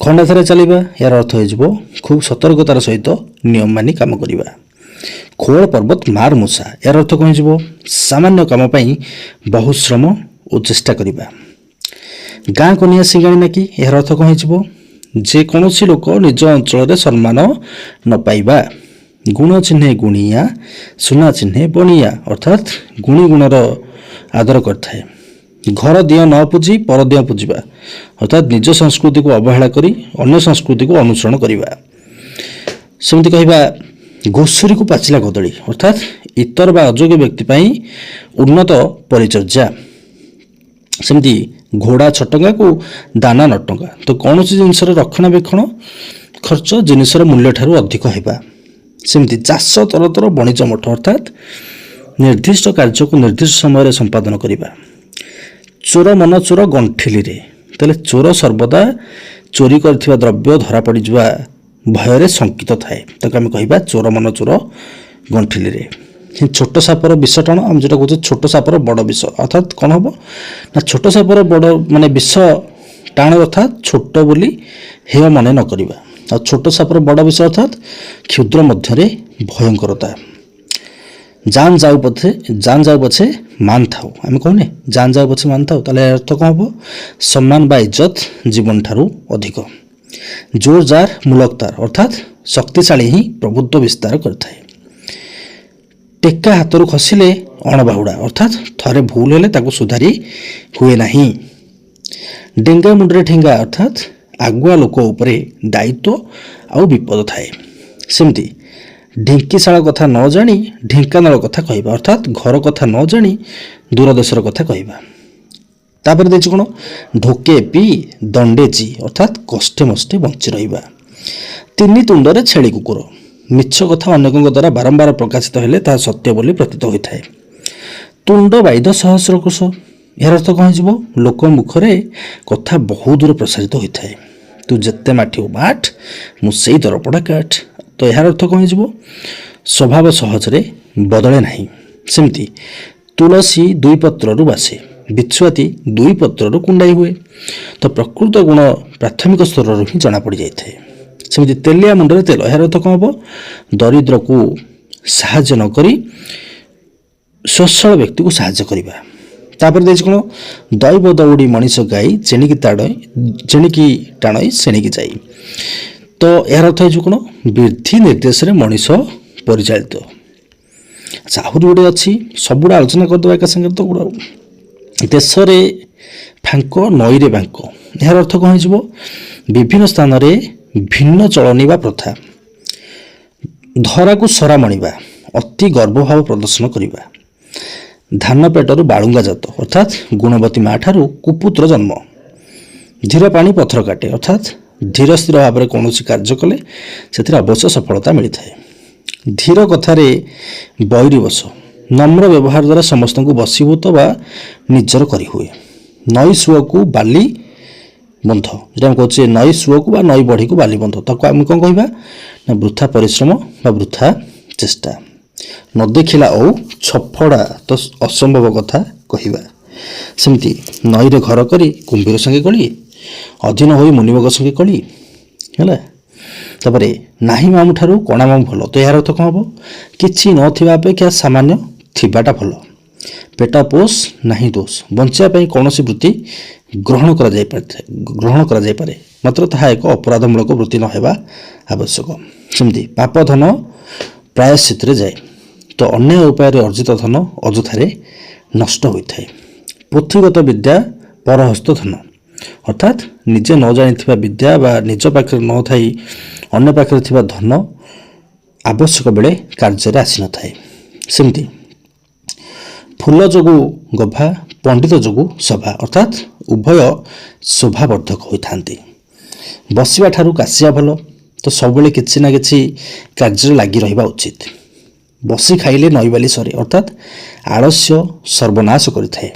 ଖଣ୍ଡାଧାରେ ଚାଲିବା, ଏହାର ଅର୍ଥ ହେଇଯିବ ଖୁବ୍ ସତର୍କତାର ସହିତ ନିୟମ ମାନି କାମ କରିବା। ଖୋଳ ପର୍ବତ ମାର ମୂଷା, ଏହାର ଅର୍ଥ କ'ଣ ହେଇଯିବ? ସାମାନ୍ୟ କାମ ପାଇଁ ବହୁ ଶ୍ରମ ଓ ଚେଷ୍ଟା କରିବା। ଗାଁ କନିଆ ସିଙ୍ଗାଣି ନାକି, ଏହାର ଅର୍ଥ କ'ଣ ହେଇଯିବ? ଯେକୌଣସି ଲୋକ ନିଜ ଅଞ୍ଚଳରେ ସମ୍ମାନ ନ ପାଇବା। ଗୁଣ ଚିହ୍ନେ ଗୁଣିଆ, ସୁନା ଚିହ୍ନେ ବଣିଆ ଅର୍ଥାତ୍ ଗୁଣି ଗୁଣର ଆଦର କରିଥାଏ। ଘର ଦିଅ ନ ପୂଜି ପର ଦିଅ ପୂଜିବା ଅର୍ଥାତ୍ ନିଜ ସଂସ୍କୃତିକୁ ଅବହେଳା କରି ଅନ୍ୟ ସଂସ୍କୃତିକୁ ଅନୁସରଣ କରିବା। ସେମିତି କହିବା ଘୁଷୁରୀକୁ ପାଚିଲା କଦଳୀ ଅର୍ଥାତ୍ ଇତର ବା ଅଯୋଗ୍ୟ ବ୍ୟକ୍ତି ପାଇଁ ଉନ୍ନତ ପରିଚର୍ଯ୍ୟା। ସେମିତି ଘୋଡ଼ା ଛଟଙ୍ଗାକୁ ଦାନା ନଟଙ୍କା, ତ କୌଣସି ଜିନିଷର ରକ୍ଷଣାବେକ୍ଷଣ ଖର୍ଚ୍ଚ ଜିନିଷର ମୂଲ୍ୟ ଠାରୁ ଅଧିକ ହେବା। ସେମିତି ଚାଷ ତରତର ବଣିଜ ମଠ ଅର୍ଥାତ୍ ନିର୍ଦ୍ଦିଷ୍ଟ କାର୍ଯ୍ୟକୁ ନିର୍ଦ୍ଦିଷ୍ଟ ସମୟରେ ସମ୍ପାଦନ କରିବା। ଚୋର ମନ ଚୋର ଗଣ୍ଠିଲିରେ, ତାହେଲେ ଚୋର ସର୍ବଦା ଚୋରି କରିଥିବା ଦ୍ରବ୍ୟ ଧରା ପଡ଼ିଯିବା ଭୟରେ ଶଙ୍କିତ ଥାଏ, ତାକୁ ଆମେ କହିବା ଚୋର ମନ ଚୋର ଗଣ୍ଠିଲିରେ। ଛୋଟ ସାପର ବିଷ ଟାଣ, ଆମେ ଯେଉଁଟା କହୁଛେ ଛୋଟ ସାପର ବଡ଼ ବିଷ ଅର୍ଥାତ୍ କ'ଣ ହେବ? ନା ଛୋଟ ସାପର ବଡ଼ ମାନେ ବିଷ ଟାଣ ଅର୍ଥାତ୍ ଛୋଟ ବୋଲି ହେୟ ମନେ ନ କରିବା, ଆଉ ଛୋଟ ସାପର ବଡ଼ ବିଷ ଅର୍ଥାତ୍ କ୍ଷୁଦ୍ର ମଧ୍ୟରେ ଭୟଙ୍କରତା। ଜାନ୍ ଯାଉ ପଛେ ମାନ ଥାଉ, ଆମେ କହୁନେ ଜାନ୍ ଯାଉ ପଛେ ମାନ ଥାଉ, ତାହେଲେ ଅର୍ଥ କ'ଣ ହେବ? ସମ୍ମାନ ବା ଇଜ୍ଜତ ଜୀବନ ଠାରୁ ଅଧିକ। ଜୋର ଜାର ମୁଲକ ତାର ଅର୍ଥାତ୍ ଶକ୍ତିଶାଳୀ ହିଁ ପ୍ରଭୁତ୍ୱ ବିସ୍ତାର କରିଥାଏ। ଟେକା ହାତରୁ ଖସିଲେ ଅଣବାହୁଡ଼ା ଅର୍ଥାତ୍ ଥରେ ଭୁଲ ହେଲେ ତାକୁ ସୁଧାରି ହୁଏ ନାହିଁ। ଡେଙ୍ଗା ମୁଣ୍ଡରେ ଠେଙ୍ଗା ଅର୍ଥାତ୍ ଆଗୁଆ ଲୋକ ଉପରେ ଦାୟିତ୍ୱ ଆଉ ବିପଦ ଥାଏ। ସେମିତି ଢିଙ୍କିଶାଳ କଥା ନ ଜାଣି ଢେଙ୍କାନାଳ କଥା କହିବା ଅର୍ଥାତ୍ ଘର କଥା ନ ଜାଣି ଦୂରଦେଶର କଥା କହିବା। ତାପରେ ଦେଇଛି କ'ଣ? ଢୋକେ ପିଇ ଦଣ୍ଡେ ଜି ଅର୍ଥାତ୍ କଷ୍ଟେ ମଷ୍ଟେ ବଞ୍ଚି ରହିବା। ତିନି ତୁଣ୍ଡରେ ଛେଳି କୁକୁର, ମିଛ କଥା ଅନେକଙ୍କ ଦ୍ୱାରା ବାରମ୍ବାର ପ୍ରକାଶିତ ହେଲେ ତାହା ସତ୍ୟ ବୋଲି ପ୍ରତୀତ ହୋଇଥାଏ। ତୁଣ୍ଡ ବାଇଦ ସହସ୍ର କୋଶ, ଏହାର ଅର୍ଥ କ'ଣ ହେଇଯିବ? ଲୋକ ମୁଖରେ କଥା ବହୁ ଦୂର ପ୍ରସାରିତ ହୋଇଥାଏ। ତୁ ଯେତେ ମାଠିବୁ ମାଠ, ମୁଁ ସେଇ ଦରପଡ଼ା କାଠ, ତ ଏହାର ଅର୍ଥ କ'ଣ ହେଇଯିବ? ସ୍ୱଭାବ ସହଜରେ ବଦଳେ ନାହିଁ। ସେମିତି ତୁଳସୀ ଦୁଇ ପତ୍ରରୁ ବାସେ, ବିଛୁଆତି ଦୁଇ ପତ୍ରରୁ କୁଣ୍ଡାଇ ହୁଏ। ତ ପ୍ରକୃତ ଗୁଣ ପ୍ରାଥମିକ ସ୍ତରରୁ ହିଁ ଜଣାପଡ଼ିଯାଇଥାଏ। ସେମିତି ତେଲିଆ ମୁଣ୍ଡରେ ତେଲ, ଏହାର ଅର୍ଥ କ'ଣ ହେବ? ଦରିଦ୍ରକୁ ସାହାଯ୍ୟ ନ କରି ସ୍ୱଚ୍ଛଳ ବ୍ୟକ୍ତିକୁ ସାହାଯ୍ୟ କରିବା। ତାପରେ ଦେଇଛି କ'ଣ? ଦୈବ ଦୌଡ଼ି ମଣିଷ ଗାଇ ଚେଣିକି ଟାଣଇ ସେଣିକି ଯାଇ। ତ ଏହାର ଅର୍ଥ ହେଉଛି କ'ଣ? ବୃଦ୍ଧି ନିର୍ଦ୍ଦେଶରେ ମଣିଷ ପରିଚାଳିତ। ଆଚ୍ଛା, ଆହୁରି ଗୋଟେ ଅଛି, ସବୁଗୁଡ଼ା ଆଲୋଚନା କରିଦେବା ଏକା ସାଙ୍ଗରେ ତ ଗୁଡ଼ା। ଦେଶରେ ଫାଙ୍କ ନଈରେ ବାଙ୍କ, ଏହାର ଅର୍ଥ କ'ଣ ହେଇଯିବ? ବିଭିନ୍ନ ସ୍ଥାନରେ ଭିନ୍ନ ଚଳନୀ ବା ପ୍ରଥା। ଧରାକୁ ସରା ମଣିବା, ଅତି ଗର୍ଭଭାବ ପ୍ରଦର୍ଶନ କରିବା। ଧାନ ପେଟରୁ ବାଳୁଙ୍ଗା ଜାତ, ଅର୍ଥାତ୍ ଗୁଣବତୀ ମା ଠାରୁ କୁପୁତ୍ର ଜନ୍ମ। ଧୀର ପାଣି ପଥର କାଟେ, ଅର୍ଥାତ୍ ଧୀର ସ୍ଥିର ଭାବରେ କୌଣସି କାର୍ଯ୍ୟ କଲେ ସେଥିରେ ଅବଶ୍ୟ ସଫଳତା ମିଳିଥାଏ। ଧୀର କଥାରେ ବୈରୀ ବସ, ନମ୍ର ବ୍ୟବହାର ଦ୍ୱାରା ସମସ୍ତଙ୍କୁ ବଶୀଭୂତ ବା ନିଜର କରିହୁଏ। ନଈ ସୁଅକୁ ବାଲି ବନ୍ଧ, ଯେଟା ଆମେ କହୁଛେ ନଈ ସୁଅକୁ ବା ନଈ ବଢ଼ିକୁ ବାଲି ବନ୍ଧ, ତାକୁ ଆମେ କ'ଣ କହିବା? ନା ବୃଥା ପରିଶ୍ରମ ବା ବୃଥା ଚେଷ୍ଟା। ନ ଦେଖିଲା ଆଉ ଛଫଡ଼ା ତ ଅସମ୍ଭବ କଥା କହିବା। ସେମିତି ନଈରେ ଘର କରି କୁମ୍ଭୀର ସଙ୍ଗେ କଳି, ଅଧୀନ ହୋଇ ମୁନିବଗ ସଙ୍ଗେ କଳି ହେଲା। ତାପରେ ନାହିଁ ମାମୁଁ ଠାରୁ କଣା ମାମୁଁ ଭଲ, ତ ଏହାର ଅର୍ଥ କ'ଣ ହେବ? କିଛି ନଥିବା ଅପେକ୍ଷା ସାମାନ୍ୟ ଥିବାଟା ଭଲ। ପେଟ ପୋଷ ନାହିଁ ଦୋଷ, ବଞ୍ଚିବା ପାଇଁ କୌଣସି ବୃତ୍ତି ଗ୍ରହଣ କରାଯାଇପାରେ, ମାତ୍ର ତାହା ଏକ ଅପରାଧମୂଳକ ବୃତ୍ତି ନ ହେବା ଆବଶ୍ୟକ। ସେମିତି ପାପ ଧନ ପ୍ରାୟଶ୍ଚିତ୍ତରେ ଯାଏ, ତ ଅନ୍ୟାୟ ଉପାୟରେ ଅର୍ଜିତ ଧନ ଅଯଥାରେ ନଷ୍ଟ ହୋଇଥାଏ। ପୋଥିଗତ ବିଦ୍ୟା ପରହସ୍ତ ଧନ, ଅର୍ଥାତ୍ ନିଜେ ନ ଜାଣିଥିବା ବିଦ୍ୟା ବା ନିଜ ପାଖରେ ନ ଥାଇ ଅନ୍ୟ ପାଖରେ ଥିବା ଧନ ଆବଶ୍ୟକ ବେଳେ କାର୍ଯ୍ୟରେ ଆସିନଥାଏ। ସେମିତି ଫୁଲ ଯୋଗୁଁ ଗଭା, ପଣ୍ଡିତ ଯୋଗୁଁ ସଭା, ଅର୍ଥାତ୍ ଉଭୟ ଶୋଭାବର୍ଦ୍ଧକ ହୋଇଥାନ୍ତି। ବସିବା ଠାରୁ କାଶିବା ଭଲ, ତ ସବୁବେଳେ କିଛି ନା କିଛି କାର୍ଯ୍ୟରେ ଲାଗି ରହିବା ଉଚିତ। ବସି ଖାଇଲେ ନଈବାଲି ସରେ, ଅର୍ଥାତ୍ ଆଳସ୍ୟ ସର୍ବନାଶ କରିଥାଏ।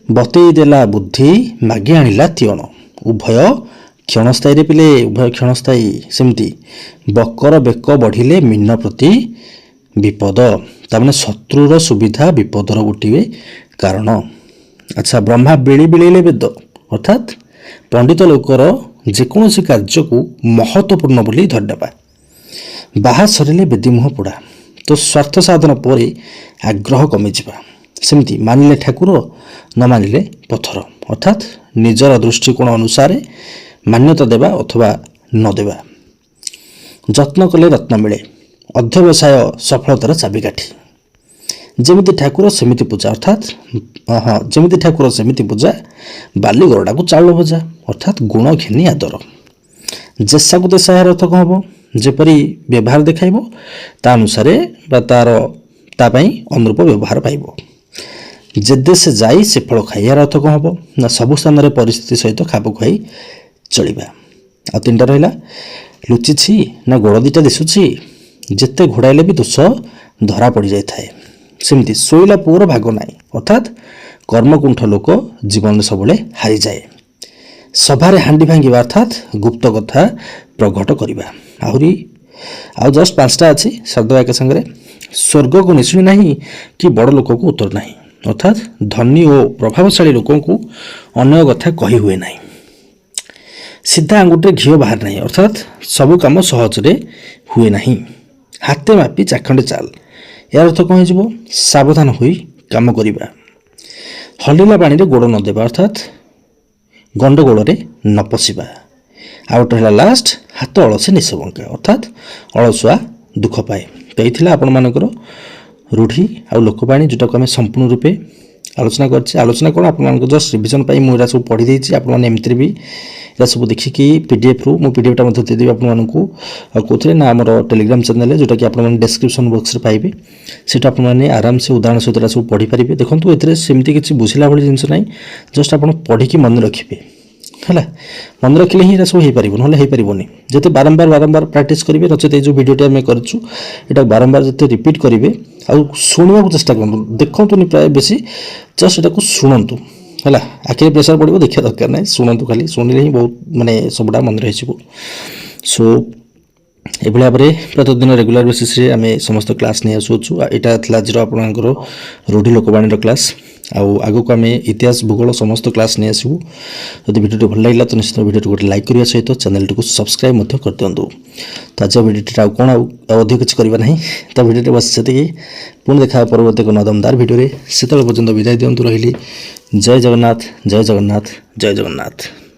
ବତେଇ ଦେଲା ବୁଦ୍ଧି, ମାଗି ଆଣିଲା ତିଅଣ, ଉଭୟ କ୍ଷଣସ୍ଥାୟୀରେ ପିଲେ ଉଭୟ କ୍ଷଣସ୍ଥାୟୀ। ସେମିତି ବକର ବେକ ବଢ଼ିଲେ ମୀନ ପ୍ରତି ବିପଦ, ତାମାନେ ଶତ୍ରୁର ସୁବିଧା ବିପଦର ଗୋଟିଏ କାରଣ। ଆଚ୍ଛା, ବ୍ରହ୍ମା ବିଳି ବିଳେଇଲେ ବେଦ, ଅର୍ଥାତ୍ ପଣ୍ଡିତ ଲୋକର ଯେକୌଣସି କାର୍ଯ୍ୟକୁ ମହତ୍ତ୍ୱପୂର୍ଣ୍ଣ ବୋଲି ଧରିନେବା। ବାହା ସରିଲେ ବେଦୀ ମୁହଁ ପୋଡ଼ା, ତ ସ୍ୱାର୍ଥ ସାଧନ ପରେ ଆଗ୍ରହ କମିଯିବା। ସେମିତି ମାନିଲେ ଠାକୁର, ନ ମାନିଲେ ପଥର, ଅର୍ଥାତ୍ ନିଜର ଦୃଷ୍ଟିକୋଣ ଅନୁସାରେ ମାନ୍ୟତା ଦେବା ଅଥବା ନ ଦେବା। ଯତ୍ନ କଲେ ରତ୍ନ ମିଳେ, ଅଧ୍ୟବସାୟ ସଫଳତାର ଚାବିକାଠି। ଯେମିତି ଠାକୁର ସେମିତି ପୂଜା, ଅର୍ଥାତ୍ ଯେମିତି ଠାକୁର ସେମିତି ପୂଜା, ବାଲି ଗରଡ଼ାକୁ ଚାଉଳ ଭଜା, ଅର୍ଥାତ୍ ଗୁଣ ଘେନି ଆଦର। ଯେସାକୁ ତେସା, ଏହାର ଅର୍ଥ କ'ଣ ହେବ? ଯେପରି ବ୍ୟବହାର ଦେଖାଇବ ତା ଅନୁସାରେ ବା ତା ପାଇଁ ଅନୁରୂପ ବ୍ୟବହାର ପାଇବ। ଯେ ଦେଶେ ଯାଇ ସେ ଫଳ ଖାଇ, ଏହାର ଅର୍ଥ କ'ଣ ହେବ? ନା ସବୁ ସ୍ଥାନରେ ପରିସ୍ଥିତି ସହିତ ଖାପ ଖୁଆଇ ଚଳିବା। ଆଉ ତିନିଟା ରହିଲା, ଲୁଚିଛି ନା ଗୋଡ଼ ଦିଟା ଦିଶୁଛି, ଯେତେ ଘୋଡ଼ାଇଲେ ବି ଦୋଷ ଧରା ପଡ଼ିଯାଇଥାଏ। ସେମିତି ଶୋଇଲା ପୁଅର ଭାଗ ନାହିଁ, ଅର୍ଥାତ୍ କର୍ମକୁଣ୍ଠ ଲୋକ ଜୀବନରେ ସବୁବେଳେ ହାରିଯାଏ। ସଭାରେ ହାଣ୍ଡି ଭାଙ୍ଗିବା, ଅର୍ଥାତ୍ ଗୁପ୍ତ କଥା ପ୍ରଘଟ କରିବା। ଆଉ ଜଷ୍ଟ 5ଟା ଅଛି, ଶବ୍ଦ ଏକା ସାଙ୍ଗରେ। ସ୍ୱର୍ଗକୁ ନିଶୁଣି ନାହିଁ କି ବଡ଼ ଲୋକକୁ ଉତ୍ତର ନାହିଁ, ଅର୍ଥାତ୍ ଧନୀ ଓ ପ୍ରଭାବଶାଳୀ ଲୋକଙ୍କୁ ଅନ୍ୟ କଥା କହି ହୁଏ ନାହିଁ। ସିଧା ଆଙ୍ଗୁଠିରେ ଘିଅ ବାହାରେ ନାହିଁ, ଅର୍ଥାତ୍ ସବୁ କାମ ସହଜରେ ହୁଏ ନାହିଁ। ହାତେ ମାପି ଚାଖଣ୍ଡେ ଚାଲ, ଏହାର ଅର୍ଥ କ'ଣ ହେଇଯିବ? ସାବଧାନ ହୋଇ କାମ କରିବା। ହଲିଲା ପାଣିରେ ଗୋଡ଼ ନ ଦେବା, ଅର୍ଥାତ୍ ଗଣ୍ଡଗୋଳରେ ନ ପଶିବା। ଆଉ ଗୋଟେ ହେଲା ଲାଷ୍ଟ, ହାତ ଅଳସେ ନିଶବଙ୍କା, ଅର୍ଥାତ୍ ଅଳସୁଆ ଦୁଃଖ ପାଏ। ତ ଏଇ ଥିଲା ଆପଣମାନଙ୍କର ରୂଢ଼ି ଆଉ ଲୋକବାଣୀ, ଯେଉଁଟାକୁ ଆମେ ସମ୍ପୂର୍ଣ୍ଣ ରୂପେ ଆଲୋଚନା କରିଛେ। ଆଲୋଚନା କ'ଣ, ଆପଣମାନଙ୍କ ଜଷ୍ଟ ରିଭିଜନ୍ ପାଇଁ ମୁଁ ଏରା ସବୁ ପଢ଼ି ଦେଇଛି। ଆପଣମାନେ ଏମିତିରେ ବି ଏରା ସବୁ ଦେଖିକି ପିଡ଼ିଏଫ୍ରୁ ମୁଁ ପିଡ଼ିଏଫ୍ଟା ମଧ୍ୟ ଦେଇଦେବି ଆପଣମାନଙ୍କୁ। ଆଉ କେଉଁଥିରେ ନା ଆମର ଟେଲିଗ୍ରାମ୍ ଚ୍ୟାନେଲ୍ରେ, ଯେଉଁଟାକି ଆପଣମାନେ ଡେସ୍କ୍ରିପ୍ସନ୍ ବକ୍ସରେ ପାଇବେ। ସେଇଟା ଆପଣମାନେ ଆରାମସେ ଉଦାହରଣ ସହିତ ଏରା ସବୁ ପଢ଼ିପାରିବେ। ଦେଖନ୍ତୁ, ଏଥିରେ ସେମିତି କିଛି ବୁଝିଲା ଭଳି ଜିନିଷ ନାହିଁ, ଜଷ୍ଟ ଆପଣ ପଢ଼ିକି ମନେ ରଖିବେ ହେଲା। ମନେ ରଖିଲେ ହିଁ ଏରା ସବୁ ହେଇପାରିବ, ନହେଲେ ହେଇପାରିବନି। ଯେତେ ବାରମ୍ବାର ପ୍ରାକ୍ଟିସ୍ କରିବେ, ନଚେତ ଏଇ ଯେଉଁ ଭିଡ଼ିଓଟି ଆମେ କରିଛୁ ଏଇଟା ବାରମ୍ବାର ଯେତେ ରିପିଟ୍ କରିବେ ଆଉ ଶୁଣିବାକୁ ଚେଷ୍ଟା କରନ୍ତୁ, ଦେଖନ୍ତୁନି ପ୍ରାୟ ବେଶୀ, ଜଷ୍ଟ ଏଟାକୁ ଶୁଣନ୍ତୁ ହେଲା। ଆଖିରେ ପ୍ରେସର ପଡ଼ିବ, ଦେଖିବା ଦରକାର ନାହିଁ, ଶୁଣନ୍ତୁ ଖାଲି। ଶୁଣିଲେ ହିଁ ବହୁତ ମାନେ ସବୁଟା ମନେ ରହିଯିବ। ସୋ ଏଭଳି ଭାବରେ ପ୍ରତିଦିନ ରେଗୁଲାର ବେସିସ୍ରେ ଆମେ ସମସ୍ତ କ୍ଲାସ୍ ନେଇ ଆସୁଅଛୁ। ଏଇଟା ଥିଲା ଆଜିର ଆପଣଙ୍କର ରୂଢ଼ି ଲୋକବାଣୀର କ୍ଲାସ୍। आगक आम इतिहास भूगोल समस्त क्लास नहीं आसबू। जब भिडियो भल लगा तो निश्चित भिडियो गोटे लाइक करने सहित चैनल टी सब्सक्राइब कर दिंतु। तो आज भिडियो कौन अधिक किसी करवा ना तो भिडियो बस से पुणी देखा परवर्त एक नदमदार भिडियो से पर्यंत विदाय दिंतु। रही जय जगन्नाथ जय जगन्नाथ जय जगन्नाथ।